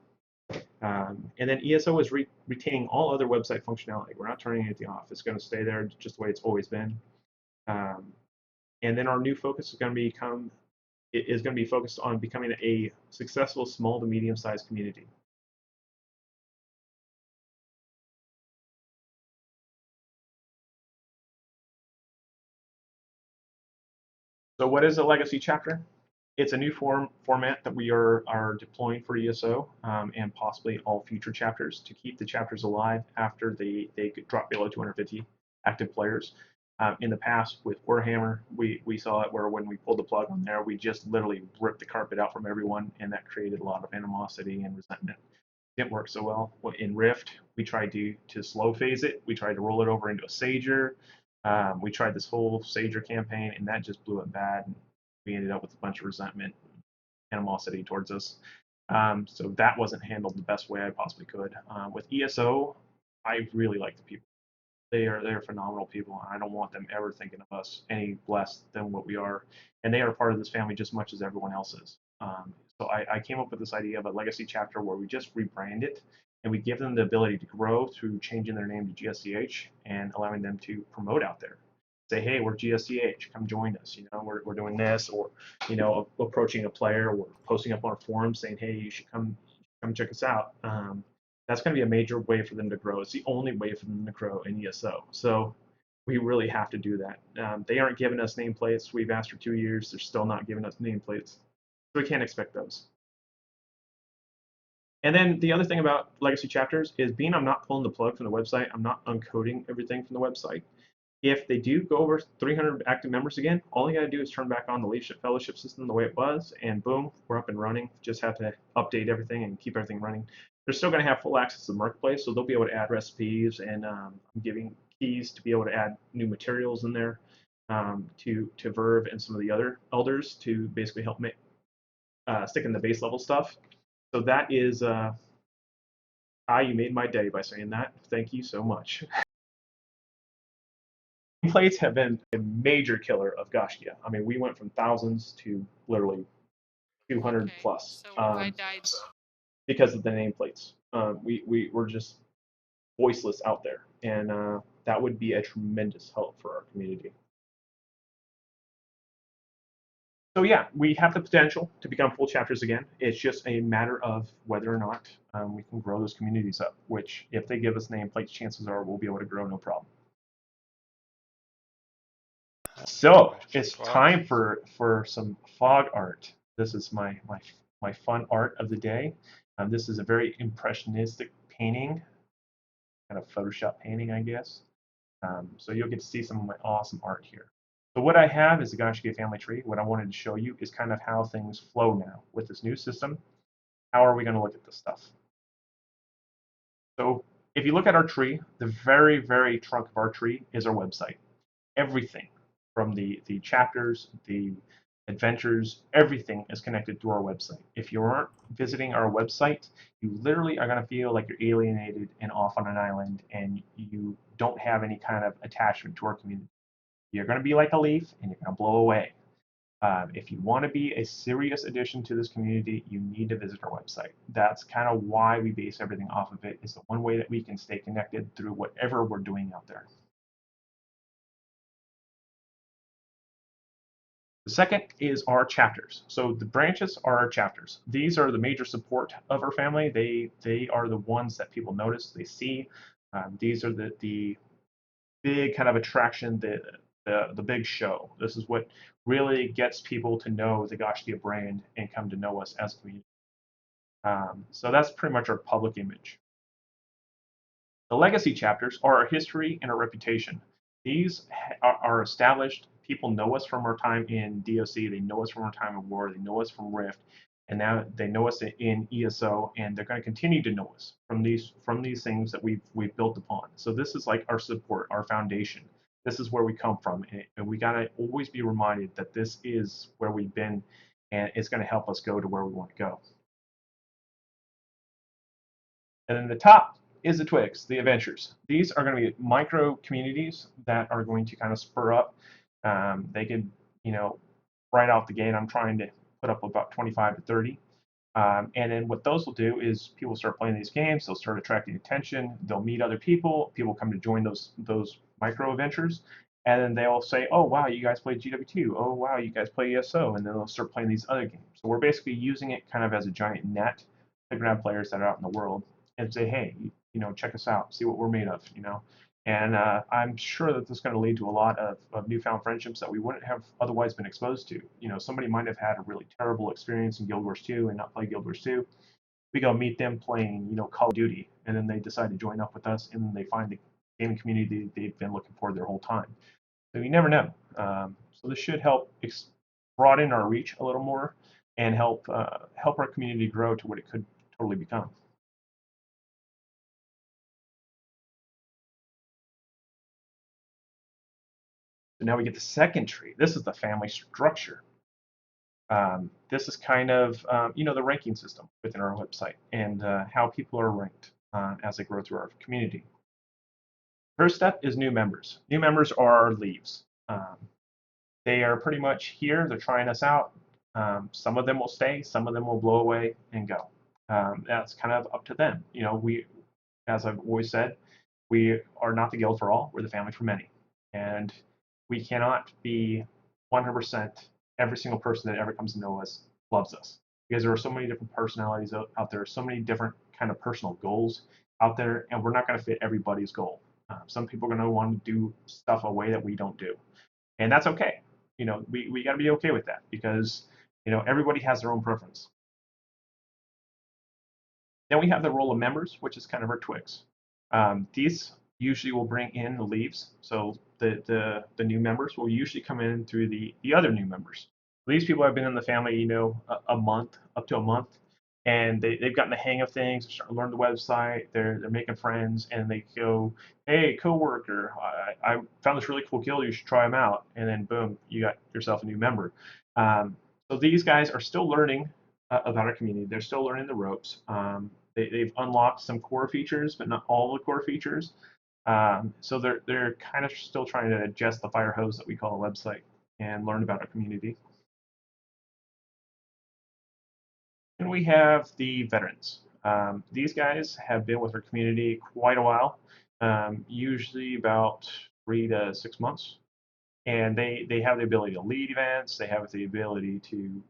And then ESO is retaining all other website functionality. We're not turning anything off. It's going to stay there just the way it's always been. And then our new focus is going to be focused on becoming a successful small to medium-sized community. So what is a legacy chapter? It's a new format that we are deploying for ESO and possibly all future chapters to keep the chapters alive after they drop below 250 active players. In the past with Warhammer, we saw it where when we pulled the plug on there, we just literally ripped the carpet out from everyone, and that created a lot of animosity and resentment. It didn't work so well. In Rift, we tried to slow phase it. We tried to roll it over into a Sager. We tried this whole Sager campaign, and that just blew it bad. And we ended up with a bunch of resentment, animosity towards us. So that wasn't handled the best way I possibly could. With ESO, I really like the people. They're phenomenal people, and I don't want them ever thinking of us any less than what we are. And they are part of this family just as much as everyone else is. So I came up with this idea of a legacy chapter where we just rebrand it and we give them the ability to grow through changing their name to GSCH and allowing them to promote out there. Say, hey, we're GSCH, come join us. We're doing this, or approaching a player, or posting up on a forum saying, hey, you should come check us out. That's going to be a major way for them to grow. It's the only way for them to grow in ESO. So we really have to do that. They aren't giving us nameplates. We've asked for 2 years. They're still not giving us nameplates. So we can't expect those. And then the other thing about legacy chapters is being I'm not pulling the plug from the website. I'm not uncoding everything from the website. If they do go over 300 active members again, all you got to do is turn back on the Leadership Fellowship system the way it was, and boom, we're up and running. Just have to update everything and keep everything running. They're still going to have full access to the marketplace, so they'll be able to add recipes, and I'm giving keys to be able to add new materials in there to Verve and some of the other elders to basically help make stick in the base level stuff. So that is, you made my day by saying that. Thank you so much. Nameplates have been a major killer of Gaiscioch. I mean, we went from thousands to literally 200 plus. So I died. Because of the nameplates. We were just voiceless out there. And that would be a tremendous help for our community. So yeah, we have the potential to become full chapters again. It's just a matter of whether or not we can grow those communities up, which if they give us nameplates, chances are we'll be able to grow no problem. So it's time for some fog art. This is my fun art of the day. This is a very impressionistic painting, kind of Photoshop painting, I guess. So you'll get to see some of my awesome art here. So what I have is a Gaiscioch family tree. What I wanted to show you is kind of how things flow now with this new system. How are we going to look at this stuff? So if you look at our tree, the very, very trunk of our tree is our website. Everything from the chapters, the adventures, everything is connected to our website. If you aren't visiting our website, you literally are going to feel like you're alienated and off on an island and you don't have any kind of attachment to our community. You're going to be like a leaf and you're going to blow away. If you want to be a serious addition to this community, you need to visit our website. That's kind of why we base everything off of it. It's the one way that we can stay connected through whatever we're doing out there. The second is our chapters. So the branches are our chapters. These are the major support of our family. They are the ones that people notice, they see. These are the big kind of attraction, the big show. This is what really gets people to know the Gaiscioch brand and come to know us as a community. So that's pretty much our public image. The legacy chapters are our history and our reputation. These are established. People know us from our time in DOC. They know us from our time of war. They know us from Rift, and now they know us in ESO, and they're going to continue to know us from these things that we've built upon. So this is like our support, our foundation. This is where we come from, and we got to always be reminded that this is where we've been, and it's going to help us go to where we want to go. And then the top is the twigs, the adventures. These are going to be micro communities that are going to kind of spur up. They can, right out the gate, I'm trying to put up about 25 to 30. And then what those will do is people start playing these games, they'll start attracting attention, they'll meet other people come to join those micro adventures, and then they'll say, oh wow, you guys play GW2, oh wow, you guys play ESO, and then they'll start playing these other games. So we're basically using it kind of as a giant net to grab players that are out in the world and say, hey, check us out, see what we're made of, And I'm sure that this is going to lead to a lot of newfound friendships that we wouldn't have otherwise been exposed to. Somebody might have had a really terrible experience in Guild Wars 2 and not play Guild Wars 2. We go meet them playing, Call of Duty, and then they decide to join up with us, and then they find the gaming community they've been looking for their whole time. So you never know. So this should help broaden our reach a little more and help our community grow to what it could totally become. So now we get the second tree. This is the family structure. This is kind of, the ranking system within our website and how people are ranked as they grow through our community. First step is new members. New members are our leaves. They are pretty much here. They're trying us out. Some of them will stay. Some of them will blow away and go. That's kind of up to them. As I've always said, we are not the guild for all. We're the family for many. And we cannot be 100% every single person that ever comes to know us loves us, because there are so many different personalities out there, so many different kind of personal goals out there, and we're not going to fit everybody's goal. Some people are going to want to do stuff a way that we don't do, and that's okay. We got to be okay with that, because everybody has their own preference. Then we have the role of members, which is kind of our twigs. These usually will bring in the leaves, so the new members will usually come in through the other new members. These people have been in the family, a month, up to a month, and they've gotten the hang of things, they're starting to learn the website, they're making friends, and they go, hey, coworker, I found this really cool guild, you should try them out, and then boom, you got yourself a new member. So these guys are still learning about our community. They're still learning the ropes. They've unlocked some core features, but not all the core features. So they're kind of still trying to adjust the fire hose that we call a website and learn about our community. And we have the veterans. These guys have been with our community quite a while. usually about 3 to 6 months. And they have the ability to lead events. They have the ability to,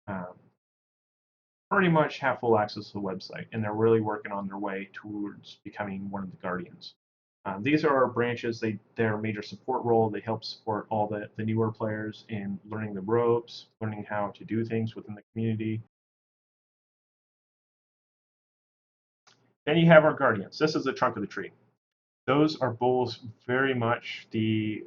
um, pretty much have full access to the website, and they're really working on their way towards becoming one of the guardians. These are our branches. Their major support role. They help support all the newer players in learning the ropes, learning how to do things within the community. Then you have our guardians. This is the trunk of the tree. Those are both very much the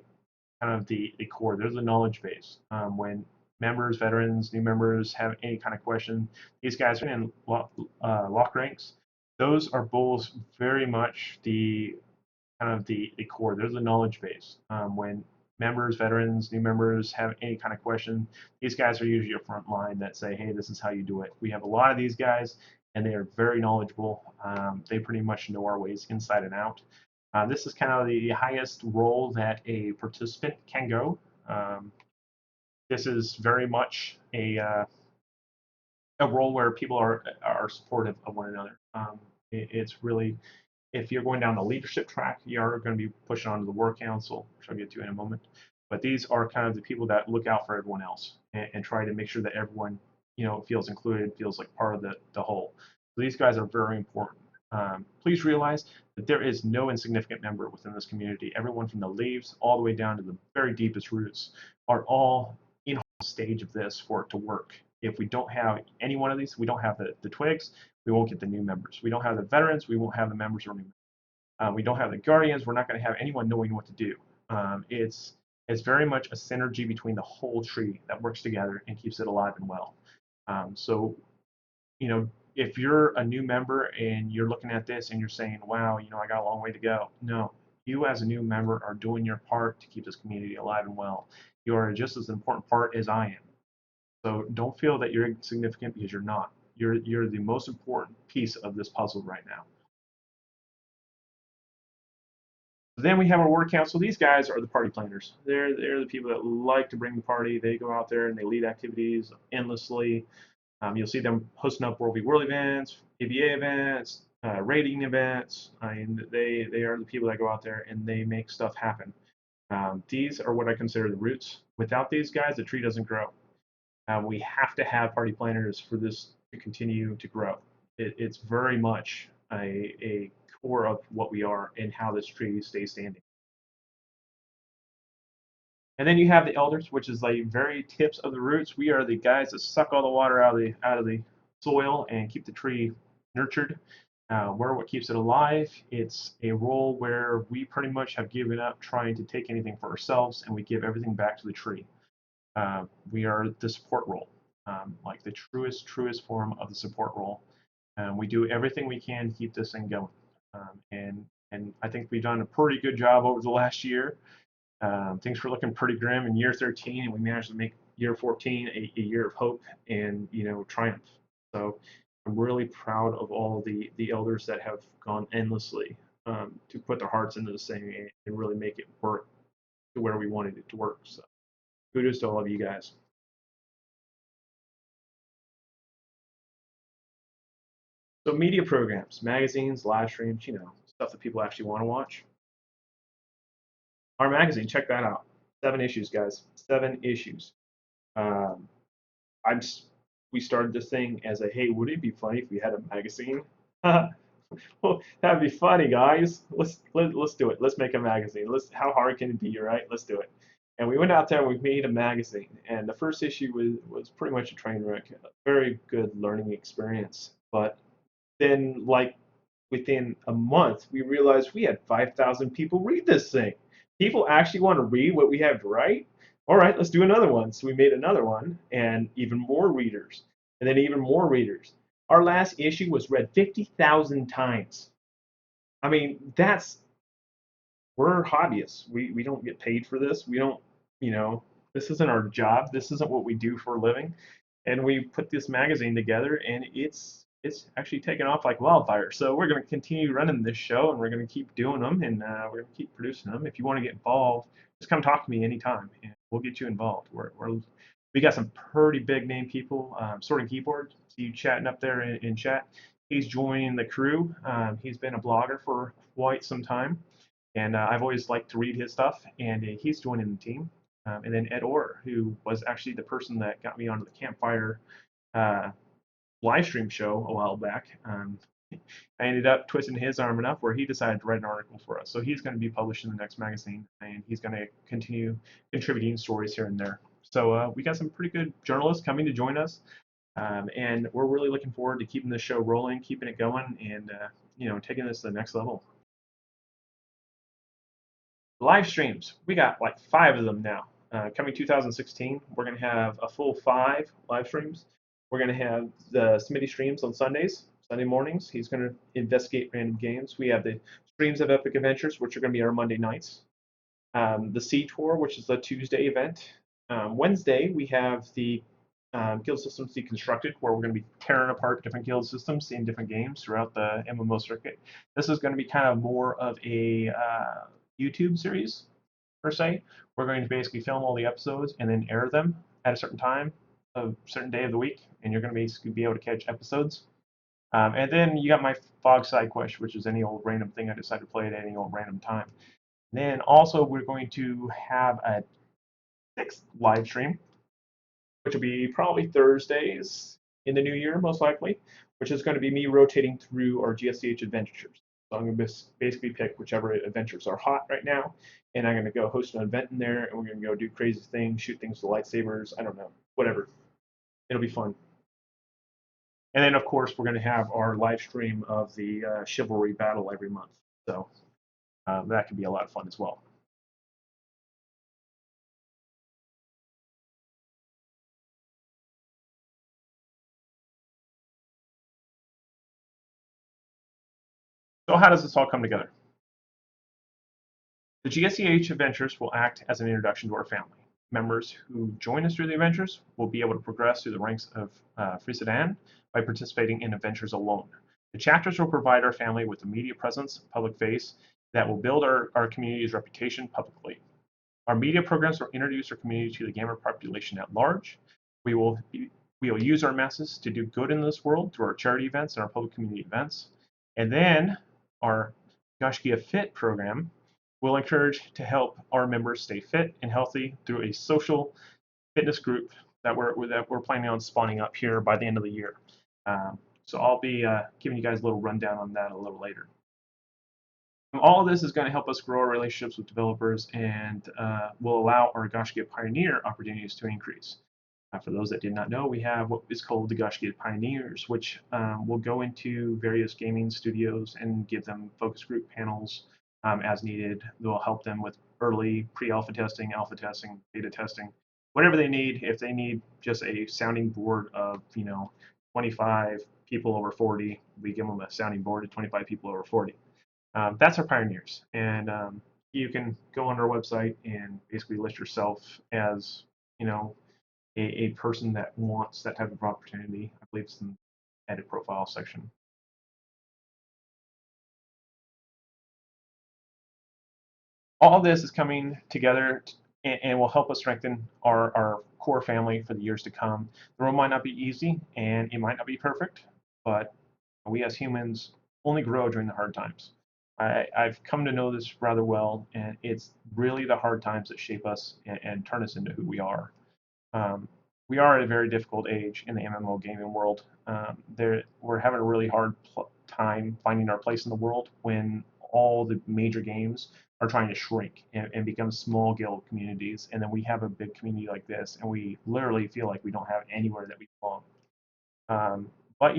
kind of the core. There's the knowledge base. When members, veterans, new members have any kind of question, these guys are in lock ranks. Those are both very much the kind of the core. There's the knowledge base. When members, veterans, new members have any kind of question, these guys are usually your front line that say, hey, this is how you do it. We have a lot of these guys, and they are very knowledgeable. They pretty much know our ways inside and out. This is kind of the highest role that a participant can go. This is very much a role where people are supportive of one another. It's really, if you're going down the leadership track, you are going to be pushing on to the war council, which I'll get to in a moment. But these are kind of the people that look out for everyone else and try to make sure that everyone, feels included, feels like part of the whole. So these guys are very important. Please realize that there is no insignificant member within this community. Everyone from the leaves all the way down to the very deepest roots are all in a stage of this for it to work. If we don't have any one of these, we don't have the twigs, we won't get the new members. We don't have the veterans, we won't have the members or new members. We don't have the guardians, we're not going to have anyone knowing what to do. It's very much a synergy between the whole tree that works together and keeps it alive and well. So, if you're a new member and you're looking at this and you're saying, wow, I got a long way to go. No, you as a new member are doing your part to keep this community alive and well. You are just as important part as I am. So don't feel that you're insignificant because you're not. You're the most important piece of this puzzle right now. Then we have our ward council. These guys are the party planners. They're the people that like to bring the party. They go out there and they lead activities endlessly. You'll see them hosting up World v. World events, ABA events, raiding events. They are the people that go out there and they make stuff happen. These are what I consider the roots. Without these guys, the tree doesn't grow. We have to have party planners for this to continue to grow. It's very much a core of what we are and how this tree stays standing. And then you have the elders, which is like very tips of the roots. We are the guys that suck all the water out of the soil and keep the tree nurtured. We're what keeps it alive. It's a role where we pretty much have given up trying to take anything for ourselves, and we give everything back to the tree. We are the support role, like the truest form of the support role. We do everything we can to keep this thing going. And I think we've done a pretty good job over the last year. Things were looking pretty grim in year 13, and we managed to make year 14 a year of hope and triumph. So I'm really proud of all the elders that have gone endlessly to put their hearts into this thing and really make it work to where we wanted it to work. So kudos to all of you guys. So media programs, magazines, live streams, stuff that people actually want to watch. Our magazine, check that out. 7 issues, guys. 7 issues. We started this thing as a, hey, would it be funny if we had a magazine? Well, that'd be funny, guys. Let's do it. Let's make a magazine. How hard can it be, right? Let's do it. And we went out there and we made a magazine. And the first issue was pretty much a train wreck. A very good learning experience. But then, like, within a month, we realized we had 5,000 people read this thing. People actually want to read what we have to write. All right, let's do another one. So we made another one, and even more readers, and then even more readers. Our last issue was read 50,000 times. I mean, we're hobbyists. We don't get paid for this. We don't, this isn't our job. This isn't what we do for a living. And we put this magazine together, and it's actually taken off like wildfire. So we're going to continue running this show, and we're going to keep doing them, and we're going to keep producing them. If you want to get involved, just come talk to me anytime, and we'll get you involved. We got some pretty big name people. Sorting Keyboard, see you chatting up there in chat. He's joining the crew. He's been a blogger for quite some time, and I've always liked to read his stuff, and he's joining the team. And then Ed Orr, who was actually the person that got me onto the Campfire uh, live stream show a while back. I ended up twisting his arm enough where he decided to write an article for us. So he's going to be published in the next magazine, and he's going to continue contributing stories here and there. So we got some pretty good journalists coming to join us, and we're really looking forward to keeping this show rolling, keeping it going, and taking this to the next level. Live streams, we got like 5 of them now. Coming 2016, we're going to have a full 5 live streams. We're going to have the Smitty streams on Sundays, Sunday mornings. He's going to investigate random games. We have the streams of Epic Adventures, which are going to be our Monday nights. The Sea Tour, which is the Tuesday event. Wednesday, we have the guild systems deconstructed, where we're going to be tearing apart different guild systems in different games throughout the MMO circuit. This is going to be kind of more of a YouTube series, per se. We're going to basically film all the episodes and then air them at a certain time, a certain day of the week, and you're going to basically be able to catch episodes. And then you got my Fog side quest, which is any old random thing I decide to play at any old random time. And then also we're going to have a 6th live stream, which will be probably Thursdays in the new year, most likely, which is going to be me rotating through our GSCH adventures. So I'm going to basically pick whichever adventures are hot right now, and I'm going to go host an event in there, and we're going to go do crazy things, shoot things with lightsabers, I don't know, whatever. It'll be fun. And then, of course, we're going to have our live stream of the Chivalry Battle every month. So that can be a lot of fun as well. So how does this all come together? The GSCH Adventures will act as an introduction to our family. Members who join us through the adventures will be able to progress through the ranks of Frisedan by participating in adventures alone. The chapters will provide our family with a media presence, public face, that will build our community's reputation publicly. Our media programs will introduce our community to the gamer population at large. We will use our masses to do good in this world through our charity events and our public community events. And then our Gaiscioch Fit program will encourage to help our members stay fit and healthy through a social fitness group that we're planning on spawning up here by the end of the year. So I'll be giving you guys a little rundown on that a little later. All of this is going to help us grow our relationships with developers and will allow our Gaiscioch Pioneer opportunities to increase. For those that did not know, we have what is called the Gaiscioch Pioneers, which will go into various gaming studios and give them focus group panels as needed. They'll help them with early pre-alpha testing, alpha testing, beta testing, whatever they need. If they need just a sounding board of 25 people over 40, we give them a sounding board of 25 people over 40. That's our pioneers, and you can go on our website and basically list yourself as a person that wants that type of opportunity. I believe it's in the edit profile section. All of this is coming together and will help us strengthen our core family for the years to come. The road might not be easy and it might not be perfect, but we as humans only grow during the hard times. I've come to know this rather well, and it's really the hard times that shape us and turn us into who we are. We are at a very difficult age in the MMO gaming world. We're having a really hard time finding our place in the world when all the major games are trying to shrink and become small guild communities, and then we have a big community like this, and we literally feel like we don't have anywhere that we belong. But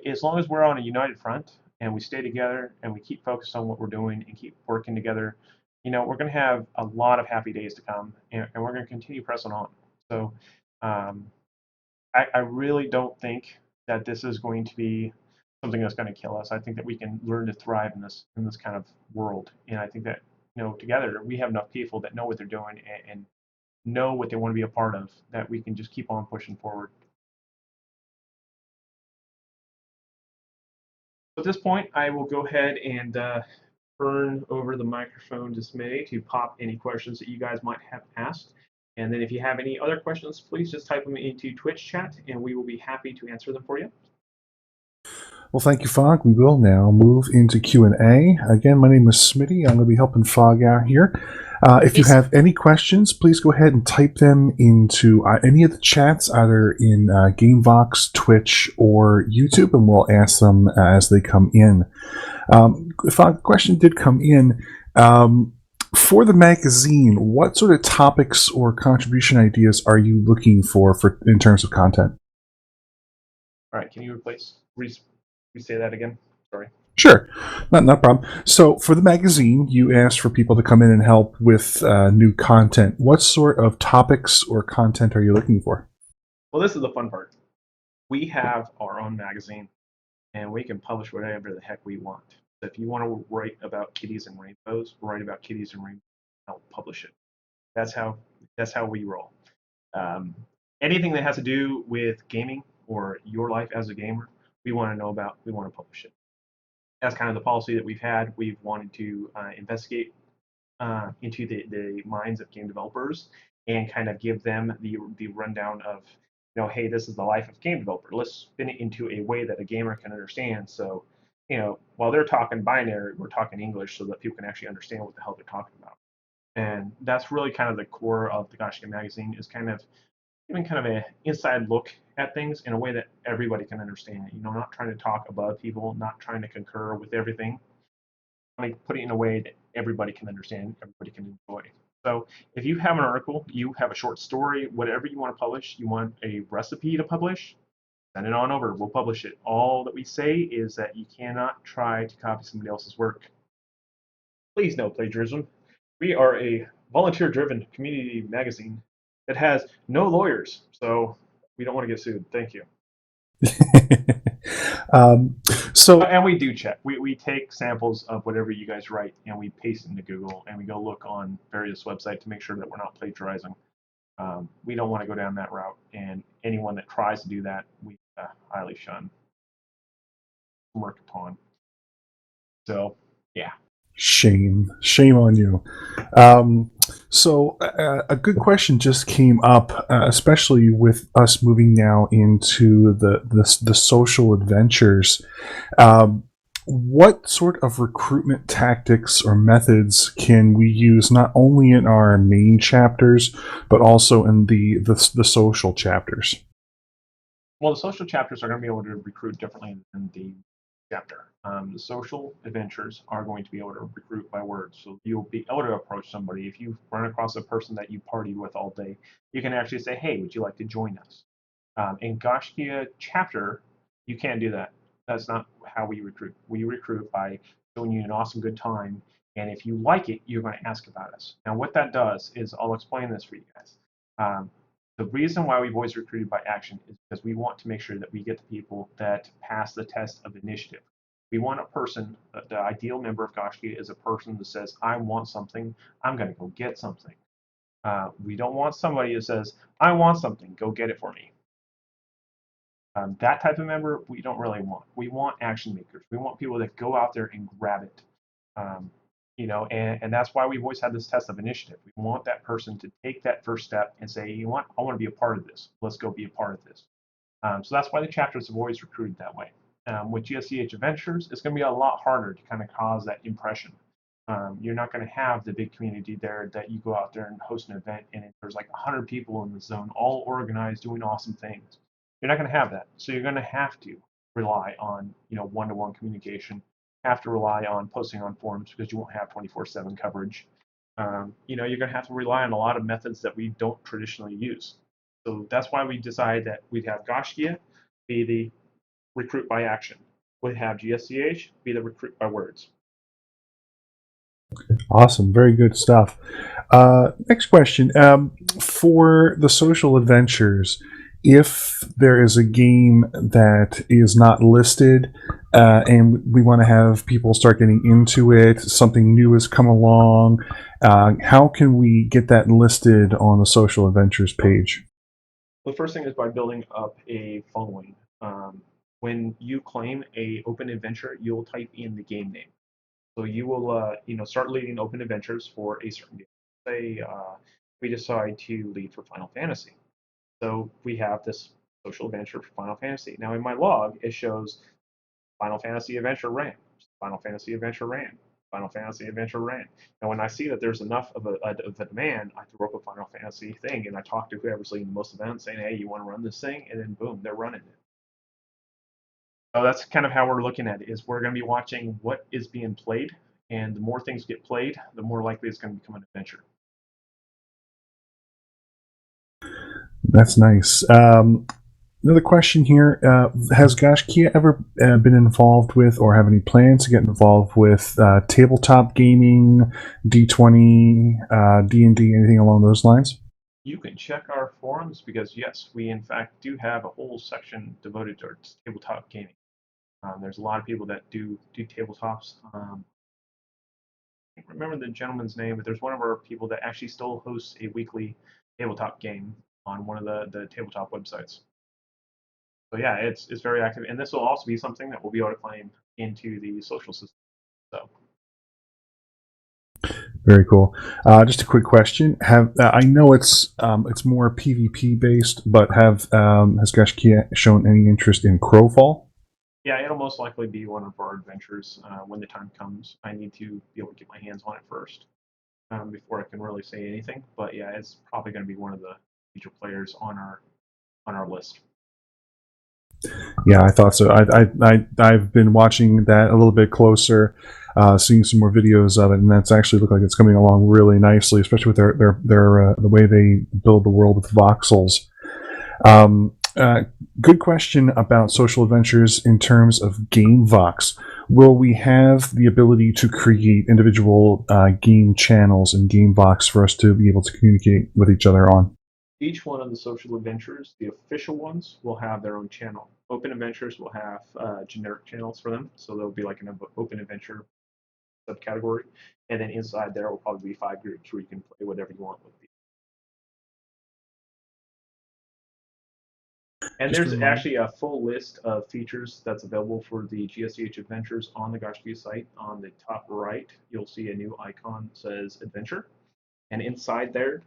as long as we're on a united front and we stay together and we keep focused on what we're doing and keep working together, we're going to have a lot of happy days to come, and we're going to continue pressing on. So I really don't think that this is going to be something that's going to kill us. I think that we can learn to thrive in this kind of world, and I think that together we have enough people that know what they're doing and know what they want to be a part of, that we can just keep on pushing forward. At this point, I will go ahead and turn over the microphone to Smitty to pop any questions that you guys might have asked. And then if you have any other questions, please just type them into Twitch chat, and we will be happy to answer them for you. Well, thank you, Fog. We will now move into Q&A. Again, my name is Smitty. I'm going to be helping Fog out here. If you Yes. have any questions, please go ahead and type them into any of the chats, either in GameVox, Twitch, or YouTube, and we'll ask them as they come in. Fog, the question did come in. For the magazine, what sort of topics or contribution ideas are you looking for in terms of content? All right, can you re-say that again? Sorry. Sure, not a problem. So for the magazine, you asked for people to come in and help with new content. What sort of topics or content are you looking for? Well, this is the fun part. We have our own magazine, and we can publish whatever the heck we want. So if you want to write about kitties and rainbows, write about kitties and rainbows. I'll publish it. That's how we roll. Anything that has to do with gaming or your life as a gamer, we want to know about. We want to publish it. That's kind of the policy that we've had. We've wanted to investigate into the minds of game developers and kind of give them the rundown of, hey, this is the life of a game developer. Let's spin it into a way that a gamer can understand. So, while they're talking binary, we're talking English so that people can actually understand what the hell they're talking about. And that's really kind of the core of the Gaiscioch magazine, is kind of giving kind of an inside look at things in a way that everybody can understand. Not trying to talk above people, not trying to concur with everything. Put it in a way that everybody can understand, everybody can enjoy. So if you have an article, you have a short story, whatever you want to publish, you want a recipe to publish, send it on over. We'll publish it. All that we say is that you cannot try to copy somebody else's work. Please no plagiarism. We are a volunteer-driven community magazine that has no lawyers, so we don't want to get sued. Thank you. And we do check. We take samples of whatever you guys write and we paste it into Google, and we go look on various websites to make sure that we're not plagiarizing. We don't want to go down that route, and anyone that tries to do that, we highly shun, work upon. So, yeah. Shame on you. So a good question just came up, especially with us moving now into the social adventures. What sort of recruitment tactics or methods can we use not only in our main chapters but also in the social chapters? Well, the social chapters are going to be able to recruit differently than the chapter. The social adventures are going to be able to recruit by words. So you'll be able to approach somebody. If you run across a person that you partied with all day, you can actually say, hey, would you like to join us? In Gaiscioch chapter, you can't do that. That's not how we recruit. We recruit by showing you an awesome good time. And if you like it, you're going to ask about us. Now, what that does is, I'll explain this for you guys. The reason why we've always recruited by action is because we want to make sure that we get the people that pass the test of initiative. We want a person, the ideal member of Gaiscioch is a person that says, I want something, I'm going to go get something. We don't want somebody who says, I want something, go get it for me. That type of member we don't really want. We want action makers. We want people that go out there and grab it. And that's why we've always had this test of initiative. We want that person to take that first step and say, I want to be a part of this. Let's go be a part of this. So that's why the chapters have always recruited that way. With Gaiscioch Adventures, it's going to be a lot harder to kind of cause that impression. You're not going to have the big community there that you go out there and host an event and there's like 100 people in the zone, all organized, doing awesome things. You're not going to have that. So you're going to have to rely on one-to-one communication. Have to rely on posting on forums because you won't have 24/7 coverage. You're going to have to rely on a lot of methods that we don't traditionally use. So that's why we decided that we'd have Gaiscioch be the recruit by action. We'd have Gaiscioch be the recruit by words. Awesome, very good stuff. Next question. For the social adventures, if there is a game that is not listed and we want to have people start getting into it, something new has come along, how can we get that listed on the social adventures page? The first thing is by building up a following. When you claim a open adventure, you'll type in the game name. So you will, start leading open adventures for a certain game. Say we decide to lead for Final Fantasy. So we have this social adventure for Final Fantasy. Now in my log, it shows Final Fantasy Adventure ran, Final Fantasy Adventure ran, Final Fantasy Adventure ran. And when I see that there's enough of a demand, I throw up a Final Fantasy thing and I talk to whoever's leading the most events, saying, "Hey, you want to run this thing?" And then boom, they're running it. So that's kind of how we're looking at it. Is we're going to be watching what is being played, and the more things get played, the more likely it's going to become an adventure. That's nice. Another question here: has Gaiscioch ever been involved with, or have any plans to get involved with tabletop gaming, D20, D&D, anything along those lines? You can check our forums because yes, we in fact do have a whole section devoted towards tabletop gaming. There's a lot of people that do tabletops. I can't remember the gentleman's name, but there's one of our people that actually still hosts a weekly tabletop game on one of the tabletop websites. So yeah, it's very active, and this will also be something that we'll be able to claim into the social system. So Very cool. Just a quick question: have I know it's more PvP based, but has Gaiscioch shown any interest in Crowfall? yeah, it'll most likely be one of our adventures when the time comes. I need to be able to get my hands on it first before I can really say anything. But yeah, it's probably going to be one of the feature players on our list. Yeah, I thought so. I've been watching that a little bit closer, seeing some more videos of it, and that's actually looked like it's coming along really nicely, especially with their the way they build the world with voxels. Good question about social adventures in terms of game vox. Will we have the ability to create individual game channels and game vox for us to be able to communicate with each other on? Each one of the social adventures, the official ones, will have their own channel. Open adventures will have generic channels for them, so there'll be like an open adventure subcategory, and then inside there will probably be 5 groups where you can play whatever you want with people. And Just a there's reminder. actually a full list of features that's available for the GSCH adventures on the Gaiscioch site. On the top right, you'll see a new icon that says adventure, and inside there,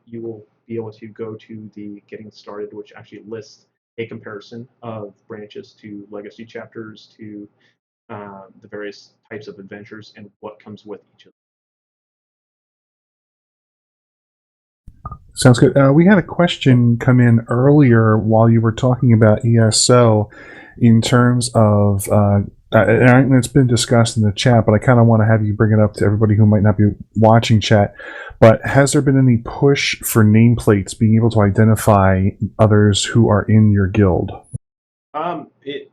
you will be able to go to the getting started, which actually lists a comparison of branches to legacy chapters to the various types of adventures and what comes with each of them. Sounds good. We had a question come in earlier while you were talking about ESO in terms of, and it's been discussed in the chat, but I kind of want to have you bring it up to everybody who might not be watching chat. But has there been any push for nameplates being able to identify others who are in your guild?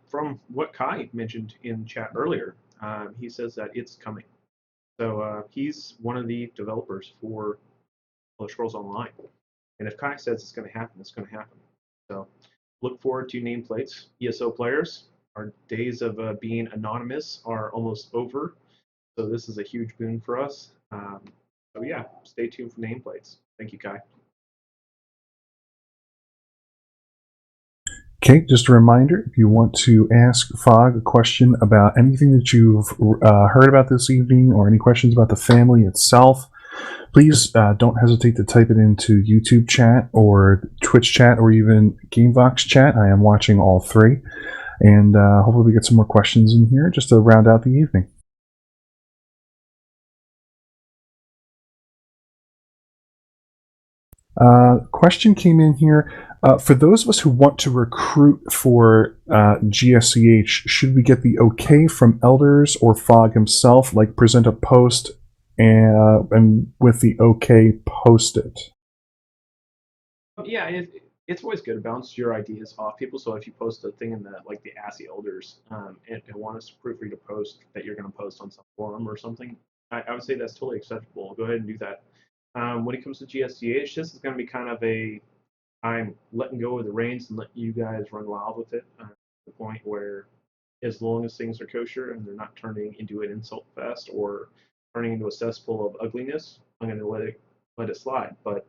From what Kai mentioned in chat earlier, he says that it's coming. So he's one of the developers for Elder Scrolls Online. And if Kai says it's going to happen, it's going to happen. So look forward to nameplates. ESO players, our days of being anonymous are almost over. So this is a huge boon for us. So yeah, stay tuned for nameplates. Thank you, Kai. Okay, just a reminder, if you want to ask Fog a question about anything that you've heard about this evening or any questions about the family itself, please don't hesitate to type it into YouTube chat or Twitch chat or even GameVox chat. I am watching all three. And hopefully we get some more questions in here just to round out the evening. Question came in here. For those of us who want to recruit for GSCH, should we get the okay from elders or Fog himself, like present a post and with the okay, post it? Yeah, it's always good to bounce your ideas off people. So if you post a thing in the ASCII elders and want us to proofread a post that you're going to post on some forum or something, I would say that's totally acceptable. Go ahead and do that. When it comes to GSCH, this is going to be kind of I'm letting go of the reins and let you guys run wild with it to the point where as long as things are kosher and they're not turning into an insult fest or turning into a cesspool of ugliness, I'm going to let it slide. But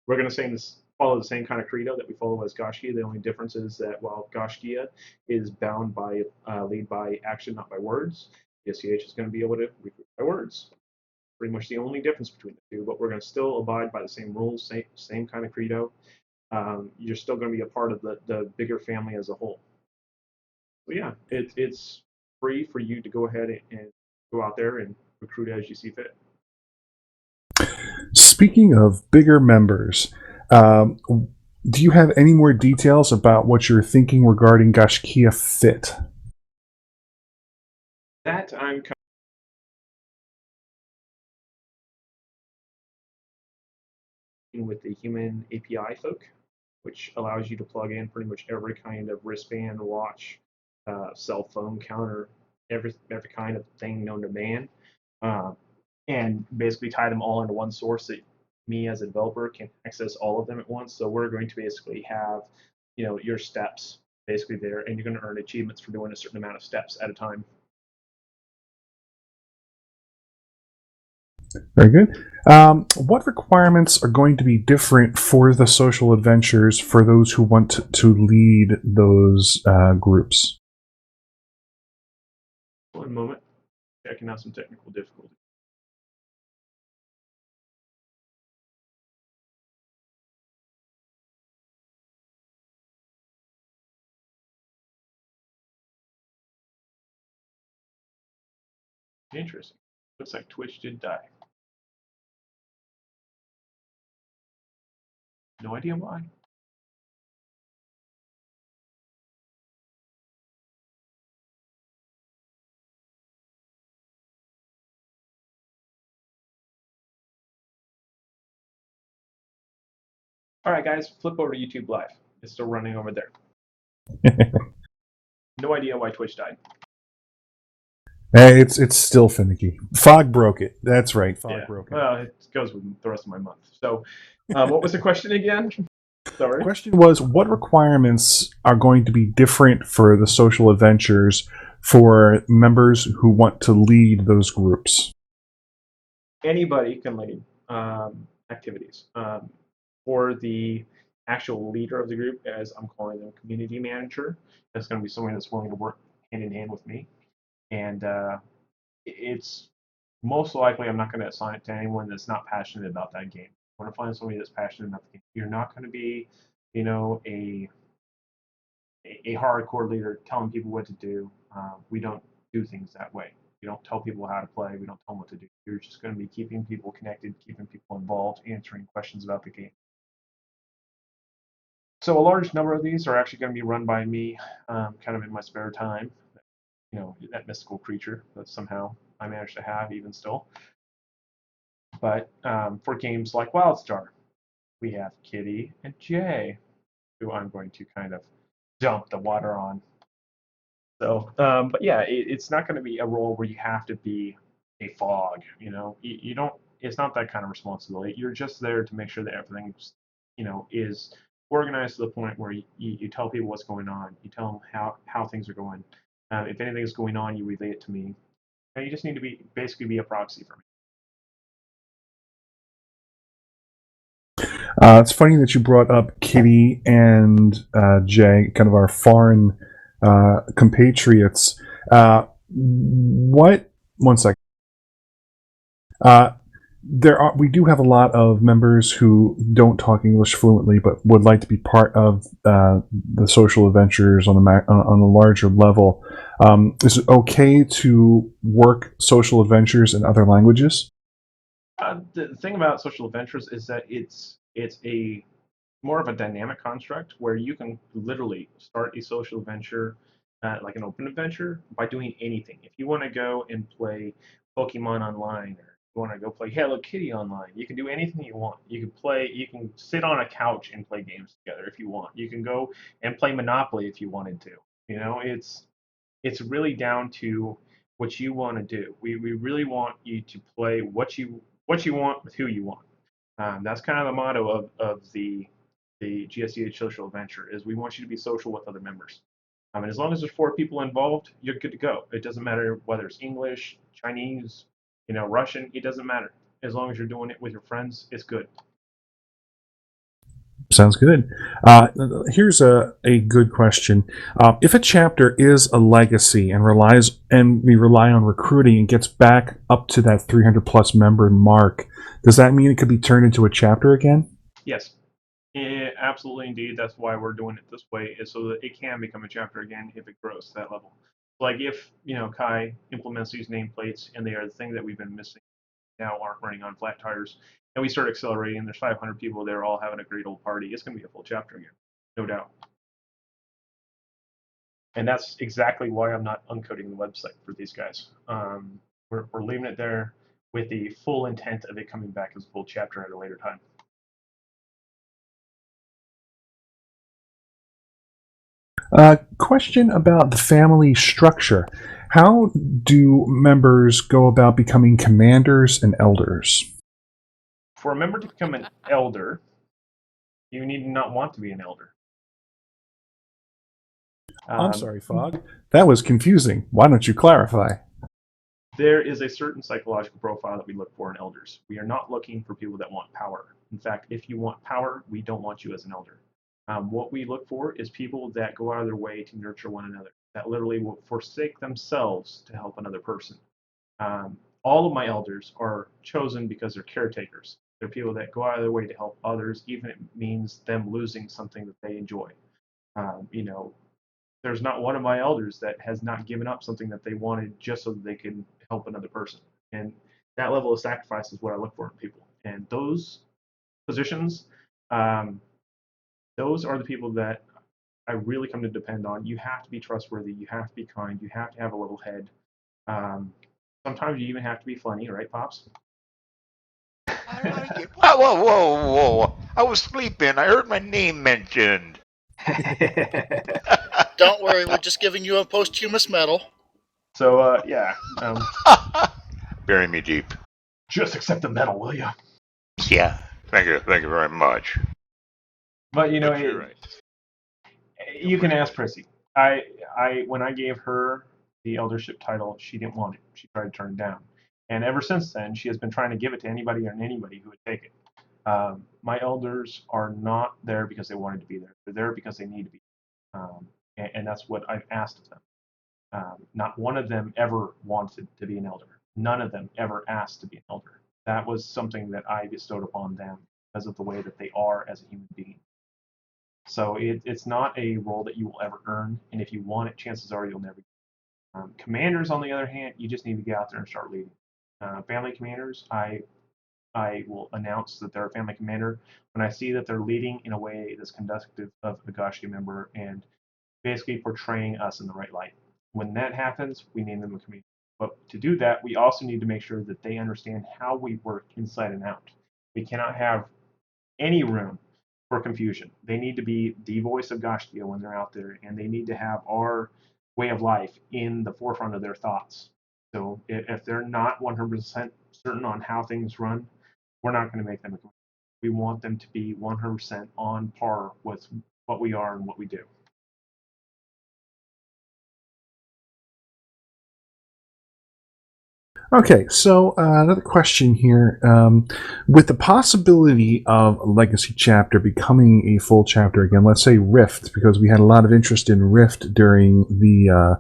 we're going to follow the same kind of credo that we follow as Gaiscioch. The only difference is that while Gaiscioch is bound by lead by action, not by words, GSCH is going to be able to recruit by words. Pretty much the only difference between the two, but we're going to still abide by the same rules, same kind of credo. You're still going to be a part of the bigger family as a whole. So yeah, it's free for you to go ahead and go out there and recruit as you see fit. Speaking of bigger members, um, do you have any more details about what you're thinking regarding Gaiscioch Fit? That I'm with the human API folk, which allows you to plug in pretty much every kind of wristband, watch, cell phone counter, every kind of thing known to man, uh, and basically tie them all into one source that me as a developer can access all of them at once. So we're going to basically have, your steps basically there, and you're going to earn achievements for doing a certain amount of steps at a time. Very good. What requirements are going to be different for the social adventures for those who want to lead those groups? One moment, checking out some technical difficulty. Interesting. Looks like Twitch did die. No idea why. All right, guys, flip over to YouTube Live. It's still running over there. No idea why Twitch died. Hey, it's still finicky. Fog broke it. That's right. Fog broke it. Well, it goes with the rest of my month. So, what was the question again? Sorry. The question was, what requirements are going to be different for the social adventures for members who want to lead those groups? Anybody can lead activities. For the actual leader of the group, as I'm calling them, community manager, that's going to be someone that's willing to work hand in hand with me. And it's most likely I'm not going to assign it to anyone that's not passionate about that game. I want to find somebody that's passionate about the game. You're not going to be, a hardcore leader telling people what to do. We don't do things that way. We don't tell people how to play. We don't tell them what to do. You're just going to be keeping people connected, keeping people involved, answering questions about the game. So a large number of these are actually going to be run by me, kind of in my spare time. That mystical creature that somehow I managed to have even still. But for games like WildStar, we have Kitty and Jay, who I'm going to kind of dump the water on. So, but yeah, it's not going to be a role where you have to be a fog. You don't. It's not that kind of responsibility. You're just there to make sure that everything, is organized to the point where you tell people what's going on. You tell them how things are going. If anything is going on, you relay it to me. And you just need to basically be a proxy for me. It's funny that you brought up Kitty and Jay, kind of our foreign compatriots. One second. We do have a lot of members who don't talk English fluently, but would like to be part of the social adventures on a larger level. Is it okay to work social adventures in other languages? The thing about social adventures is that it's a more of a dynamic construct where you can literally start a social adventure, like an open adventure, by doing anything. If you want to go and play Pokemon online, or you want to go play Hello Kitty online, you can do anything you want. You can sit on a couch and play games together if you want. You can go and play Monopoly if you wanted to. It's really down to what you want to do. We really want you to play what you want with who you want. That's kind of the motto of the GSCH social adventure is we want you to be social with other members. And as long as there's 4 people involved, you're good to go. It doesn't matter whether it's English, Chinese, Russian. It doesn't matter. As long as you're doing it with your friends, it's good. Sounds good. Here's a good question. If a chapter is a legacy and we rely on recruiting and gets back up to that 300 plus member mark, does that mean it could be turned into a chapter again? Yes. absolutely, indeed. That's why we're doing it this way, is so that it can become a chapter again if it grows to that level. Like if Kai implements these nameplates and they are the thing that we've been missing now, aren't running on flat tires, and we start accelerating. There's 500 people there, all having a great old party. It's going to be a full chapter again, no doubt. And that's exactly why I'm not uncoding the website for these guys. We're leaving it there with the full intent of it coming back as a full chapter at a later time. Question about the family structure. How do members go about becoming commanders and elders? For a member to become an elder, you need to not want to be an elder. I'm sorry, Fogg. That was confusing. Why don't you clarify? There is a certain psychological profile that we look for in elders. We are not looking for people that want power. In fact, if you want power, we don't want you as an elder. What we look for is people that go out of their way to nurture one another, that literally will forsake themselves to help another person. All of my elders are chosen because they're caretakers. They're people that go out of their way to help others, even if it means them losing something that they enjoy. There's not one of my elders that has not given up something that they wanted just so that they can help another person. And that level of sacrifice is what I look for in people. And those positions, those are the people that I really come to depend on. You have to be trustworthy. You have to be kind. You have to have a level head. Sometimes you even have to be funny, right, Pops? I like it. Whoa, whoa, whoa, whoa. I was sleeping. I heard my name mentioned. Don't worry, we're just giving you a posthumous medal. So, yeah. Bury me deep. Just accept the medal, will you? Yeah. Thank you very much. But, you're right. You can ask Prissy. When I gave her the eldership title, she didn't want it. She tried to turn it down. And ever since then, she has been trying to give it to anybody who would take it. My elders are not there because they wanted to be there. They're there because they need to be. And that's what I've asked of them. Not one of them ever wanted to be an elder. None of them ever asked to be an elder. That was something that I bestowed upon them because of the way that they are as a human being. So it's not a role that you will ever earn, and if you want it, chances are you'll never get it. Commanders, on the other hand, you just need to get out there and start leading. Family commanders, I will announce that they're a family commander when I see that they're leading in a way that's conducive of a Gaiscioch member and basically portraying us in the right light. When that happens, we name them a commander. But to do that, we also need to make sure that they understand how we work inside and out. We cannot have any room for confusion. They need to be the voice of Gaiscioch when they're out there, and they need to have our way of life in the forefront of their thoughts. So if they're not 100% certain on how things run, we're not going to make them. We want them to be 100% on par with what we are and what we do. Okay, so another question here. With the possibility of a legacy chapter becoming a full chapter again, let's say Rift, because we had a lot of interest in Rift during the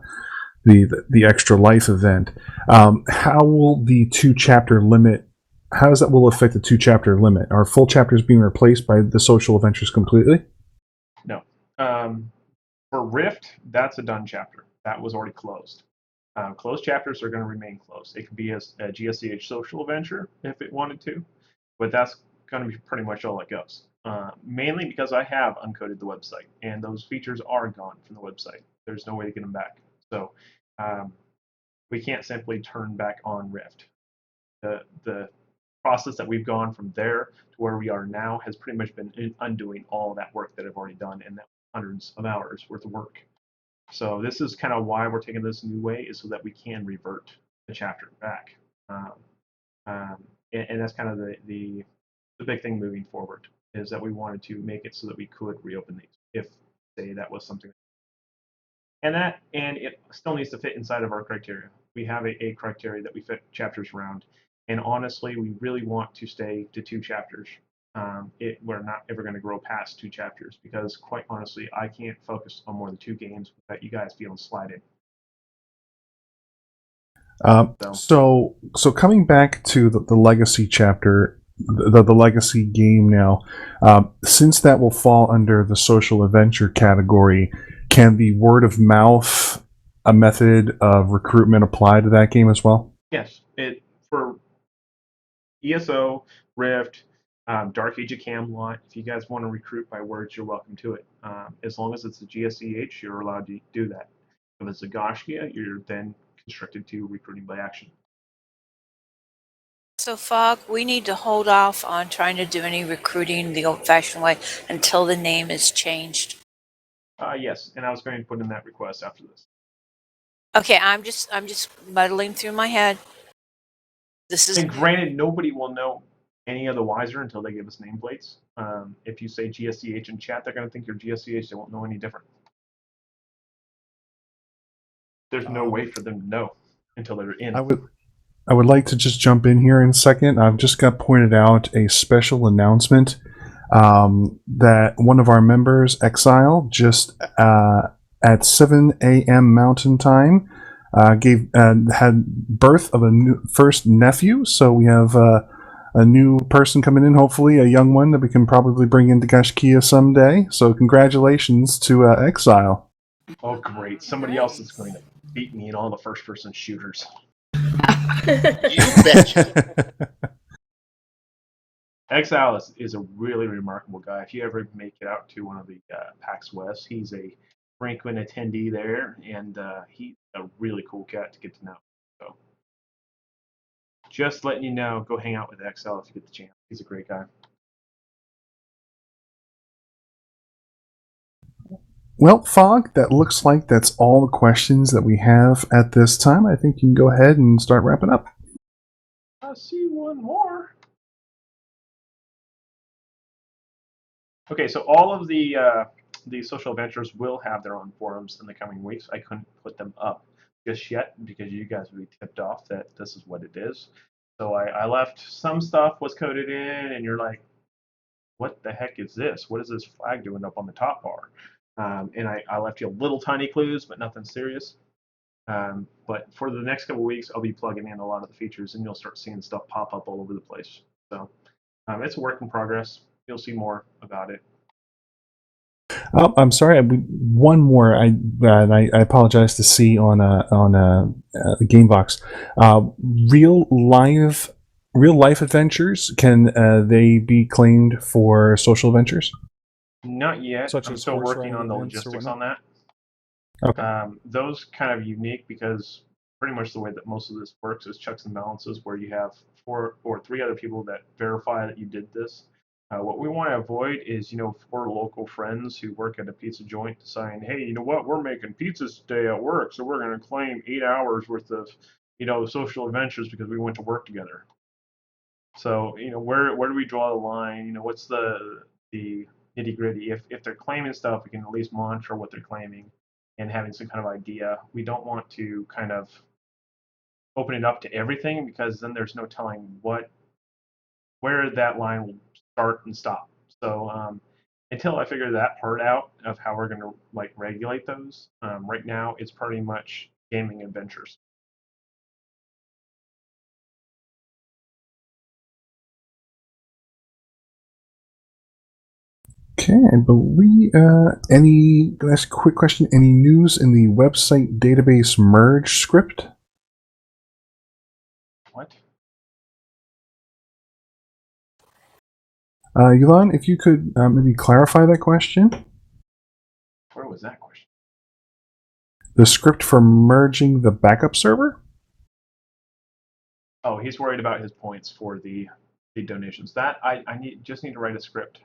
Extra Life event. How will the 2-chapter limit? How does that will affect the 2-chapter limit? Are full chapters being replaced by the social adventures completely? No. For Rift, that's a done chapter. That was already closed. Closed chapters are going to remain closed. It could be a GSCH social adventure if it wanted to, but that's going to be pretty much all it goes. Mainly because I have uncoded the website, and those features are gone from the website. There's no way to get them back. So we can't simply turn back on Rift. The process that we've gone from there to where we are now has pretty much been undoing all that work that I've already done, and that hundreds of hours worth of work. So this is kind of why we're taking this new way, is so that we can revert the chapter back. And that's kind of the big thing moving forward, is that we wanted to make it so that we could reopen these if, say, that was something. And it still needs to fit inside of our criteria. We have a criteria that we fit chapters around. And honestly, we really want to stay to 2 chapters. We're not ever going to grow past 2 chapters because, quite honestly, I can't focus on more than 2 games without you guys feeling slighted. So coming back to the legacy chapter, the legacy game now. Since that will fall under the social adventure category, can the word of mouth, a method of recruitment, apply to that game as well? Yes, it for ESO, Rift, Dark Age of Camelot. If you guys want to recruit by words, you're welcome to it. As long as it's a GSEH, you're allowed to do that. If it's a Gaiscioch, you're then constricted to recruiting by action. So, Fog, we need to hold off on trying to do any recruiting the old-fashioned way until the name is changed. Yes, and I was going to put in that request after this. Okay, I'm just muddling through my head. This is And granted, nobody will know any of the wiser until they give us nameplates. If you say GSCH in chat, they're going to think you're GSCH. They won't know any different. There's no way for them to know until they're in. I would like to just jump in here in a second. I've just got pointed out a special announcement that one of our members, Exile, just at 7 a.m. Mountain Time, had birth of a new first nephew. So we have a new person coming in, hopefully a young one that we can probably bring into Gaiscioch someday. So congratulations to Exile. Oh, great. Somebody else is going to beat me in all the first-person shooters. You betcha. Exile is a really remarkable guy. If you ever make it out to one of the PAX West, he's a frequent attendee there, and he's a really cool cat to get to know. So, just letting you know, go hang out with Exile if you get the chance. He's a great guy. Well, Fog, that looks like that's all the questions that we have at this time. I think you can go ahead and start wrapping up. I see one more. Okay, so all of the social adventures will have their own forums in the coming weeks. I couldn't put them up just yet because you guys would be tipped off that this is what it is. So I left some stuff was coded in, and you're like, what the heck is this? What is this flag doing up on the top bar? And I left you little tiny clues, but nothing serious. But for the next couple of weeks, I'll be plugging in a lot of the features, and you'll start seeing stuff pop up all over the place. So it's a work in progress. You'll see more about it. Oh, I'm sorry. One more. I apologize to see on the Gamebox. Real life adventures, can they be claimed for social adventures? Not yet. Such I'm as still horse working riding on the events or logistics whatnot? on that. Okay. Those kind of unique because pretty much the way that most of this works is checks and balances where you have 4 or 3 other people that verify that you did this. What we want to avoid is, 4 local friends who work at a pizza joint deciding, hey, you know what, we're making pizzas today at work, so we're going to claim 8 hours worth of, social adventures because we went to work together. So, where do we draw the line? What's the nitty gritty? If they're claiming stuff, we can at least monitor what they're claiming and having some kind of idea. We don't want to kind of open it up to everything because then there's no telling where that line will start and stop. So until I figure that part out of how we're going to regulate those, right now it's pretty much gaming adventures. Okay, I believe last quick question, any news in the website database merge script? What? Yulan, if you could maybe clarify that question. Where was that question? The script for merging the backup server? Oh, he's worried about his points for the donations. That I just need to write a script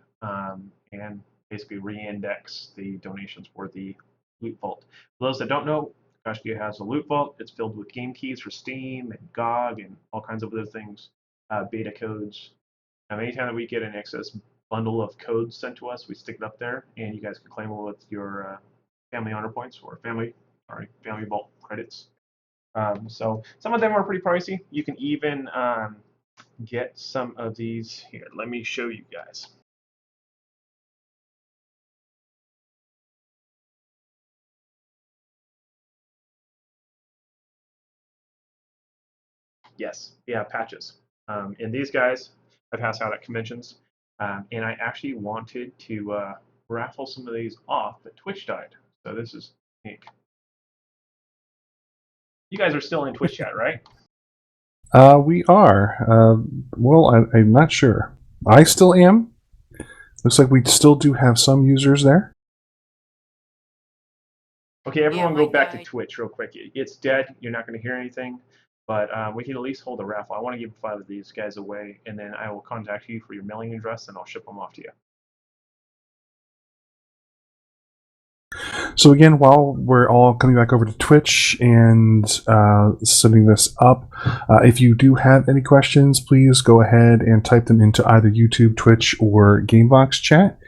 and basically re-index the donations for the loot vault. For those that don't know, Gaiscioch has a loot vault. It's filled with game keys for Steam and GOG and all kinds of other things, beta codes. Anytime that we get an excess bundle of codes sent to us, we stick it up there, and you guys can claim it with your family honor points or family vault credits. So some of them are pretty pricey. You can even get some of these here. Let me show you guys. Yes, yeah, patches. And these guys, I pass out at conventions, and I actually wanted to raffle some of these off, but Twitch died. So this is unique. You guys are still in Twitch chat, right? We are. Well, I'm not sure. I still am. Looks like we still do have some users there. Okay, everyone Yeah, go my back to guy- Twitch real quick. It's dead. You're not going to hear anything, but we can at least hold a raffle. I want to give 5 of these guys away, and then I will contact you for your mailing address, and I'll ship them off to you. So again, while we're all coming back over to Twitch and setting this up, if you do have any questions, please go ahead and type them into either YouTube, Twitch, or Gamebox chat,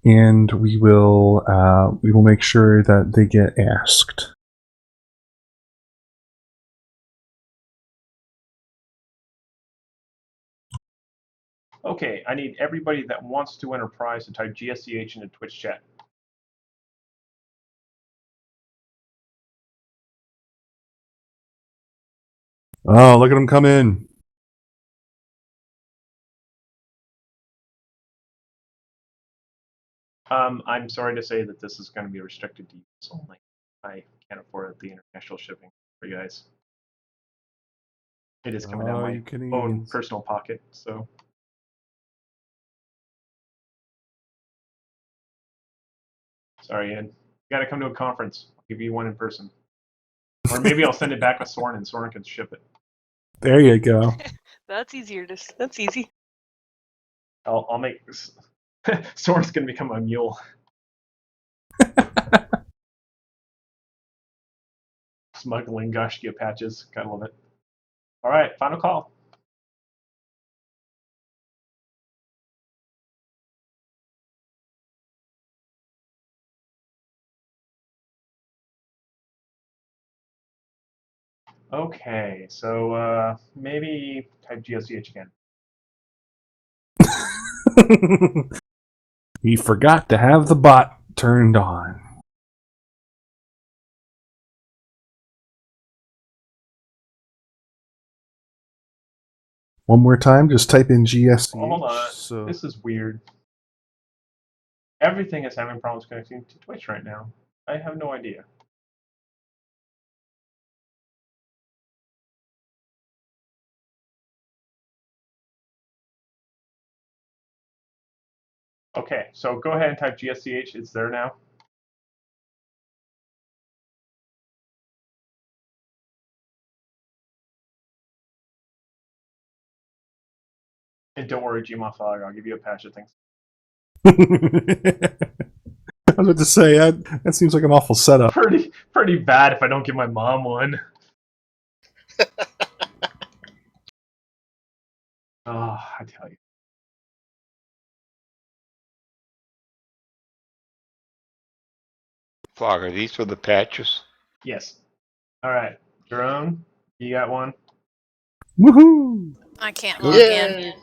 and we will make sure that they get asked. Okay, I need everybody that wants to win a prize to type GSCH into Twitch chat. Oh, look at them come in. I'm sorry to say that this is going to be restricted to US only. I can't afford the international shipping for you guys. It is coming out of Oh, my you own Canadians. personal pocket, so. Sorry, Ed. You got to come to a conference. I'll give you one in person. Or maybe I'll send it back with Soren and Soren can ship it. There you go. That's easier to. That's easy. I'll make Soren's going to become a mule. Smuggling Gaiscioch patches. Gotta love it. All right, final call. Okay, so maybe type GSCH again. He forgot to have the bot turned on. One more time, just type in GSCH. Oh, hold on. So This is weird. Everything is having problems connecting to Twitch right now. I have no idea. Okay, so go ahead and type GSCH. It's there now. And don't worry, Gmod, I'll give you a patch of things. I was about to say that seems like an awful setup. Pretty bad if I don't give my mom one. Oh, I tell you. Flog, are these for the patches? Yes. All right, Jerome, you got one. Woohoo! I can't Good. log in. Yay!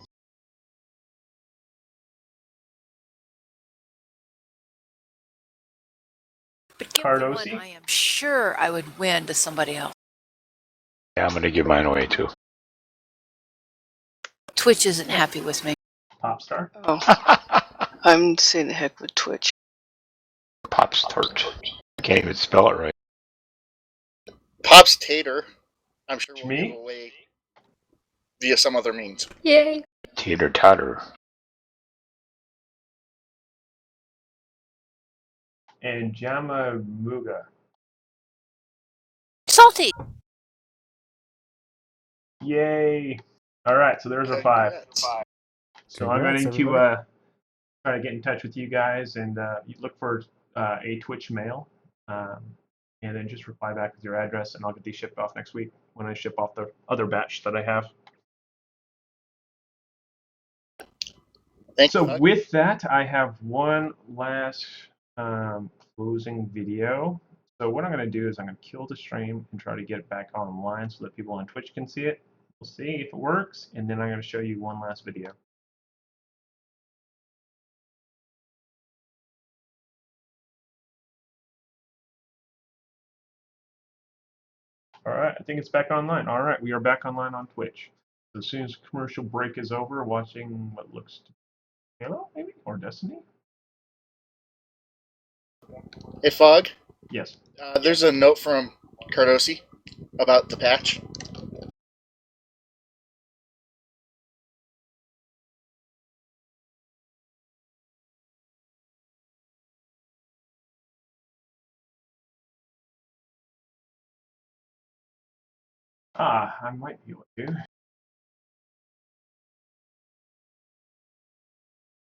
But give me one Cardosi? I am sure I would win to somebody else. Yeah, I'm gonna give mine away too. Twitch isn't happy with me. Popstar? Oh, I'm saying the heck with Twitch. Pop's tart. I can't even spell it right. Pop's Tater. I'm sure we'll Me? give away via some other means. Yay. Tater totter. And Jamamuga. Salty. Yay! All right, so there's our 5. Congrats. So I'm Congrats, going to everybody. try to get in touch with you guys and you look for a Twitch mail, and then just reply back with your address, and I'll get these shipped off next week when I ship off the other batch that I have. Thank So you. with that, I have one last closing video. So what I'm going to do is I'm going to kill the stream and try to get it back online so that people on Twitch can see it. We'll see if it works, and then I'm going to show you one last video. All right, I think it's back online. All right, we are back online on Twitch. So as soon as commercial break is over, watching what looks to be Halo, maybe? Or Destiny? Hey, Fog, Yes. there's a note from Cardosi about the patch. I might be able to.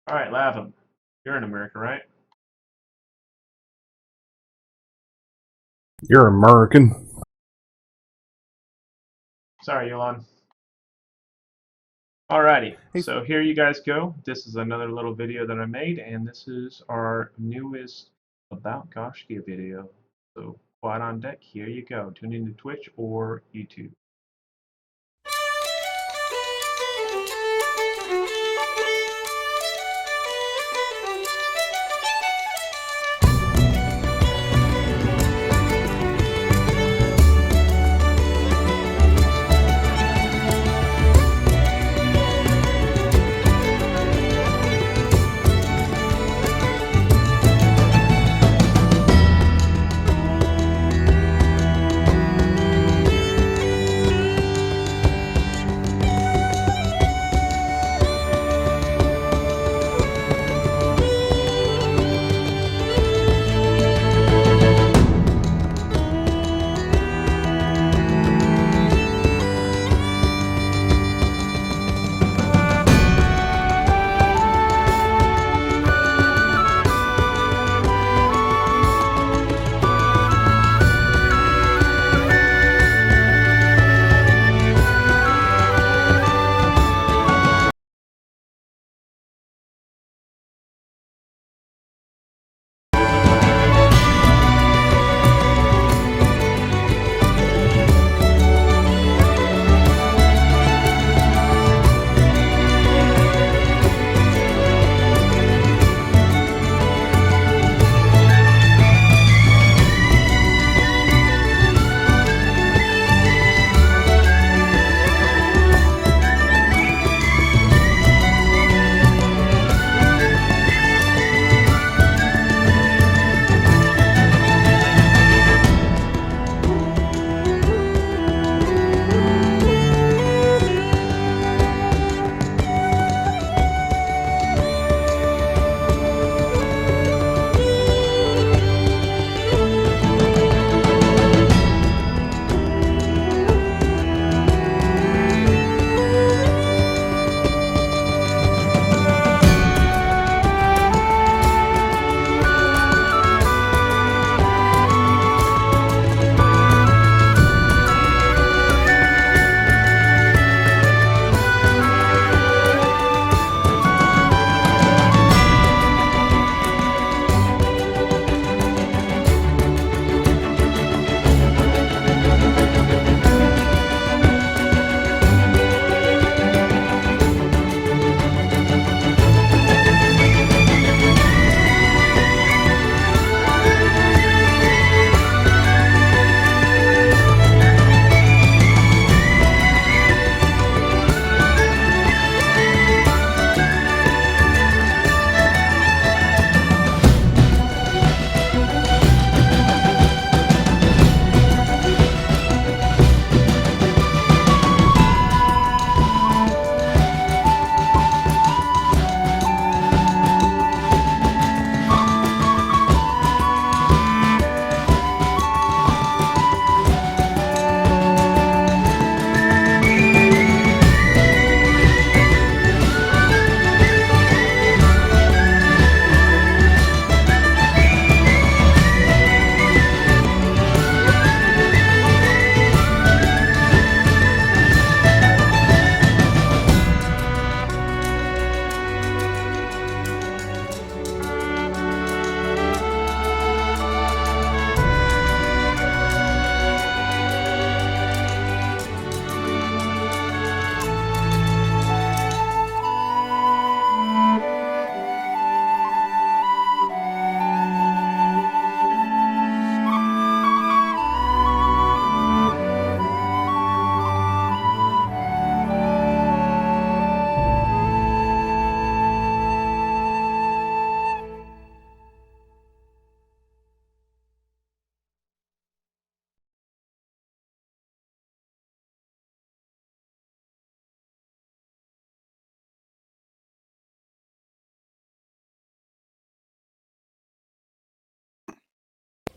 All right, Latham. You're in America, right? You're American. Sorry, Yolan. Alrighty, Hey. so here you guys go. This is another little video that I made, and this is our newest About Gaiscioch video. So, quad on deck, here you go. Tune into Twitch or YouTube.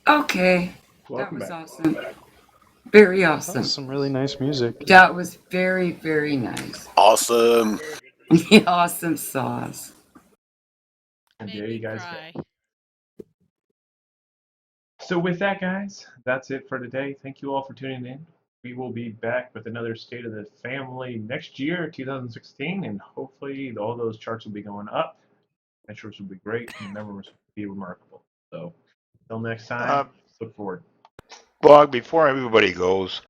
Okay. Welcome That back. was awesome. Very That awesome. was some really nice music. That was very, very nice. Awesome. Awesome sauce. And Made there me you guys go. cry. So with that, guys, that's it for today. Thank you all for tuning in. We will be back with another State of the Family next year, 2016, and hopefully all those charts will be going up. Adventures will be great, and the memories will be remarkable. So until next time, look forward. Bog, before everybody goes,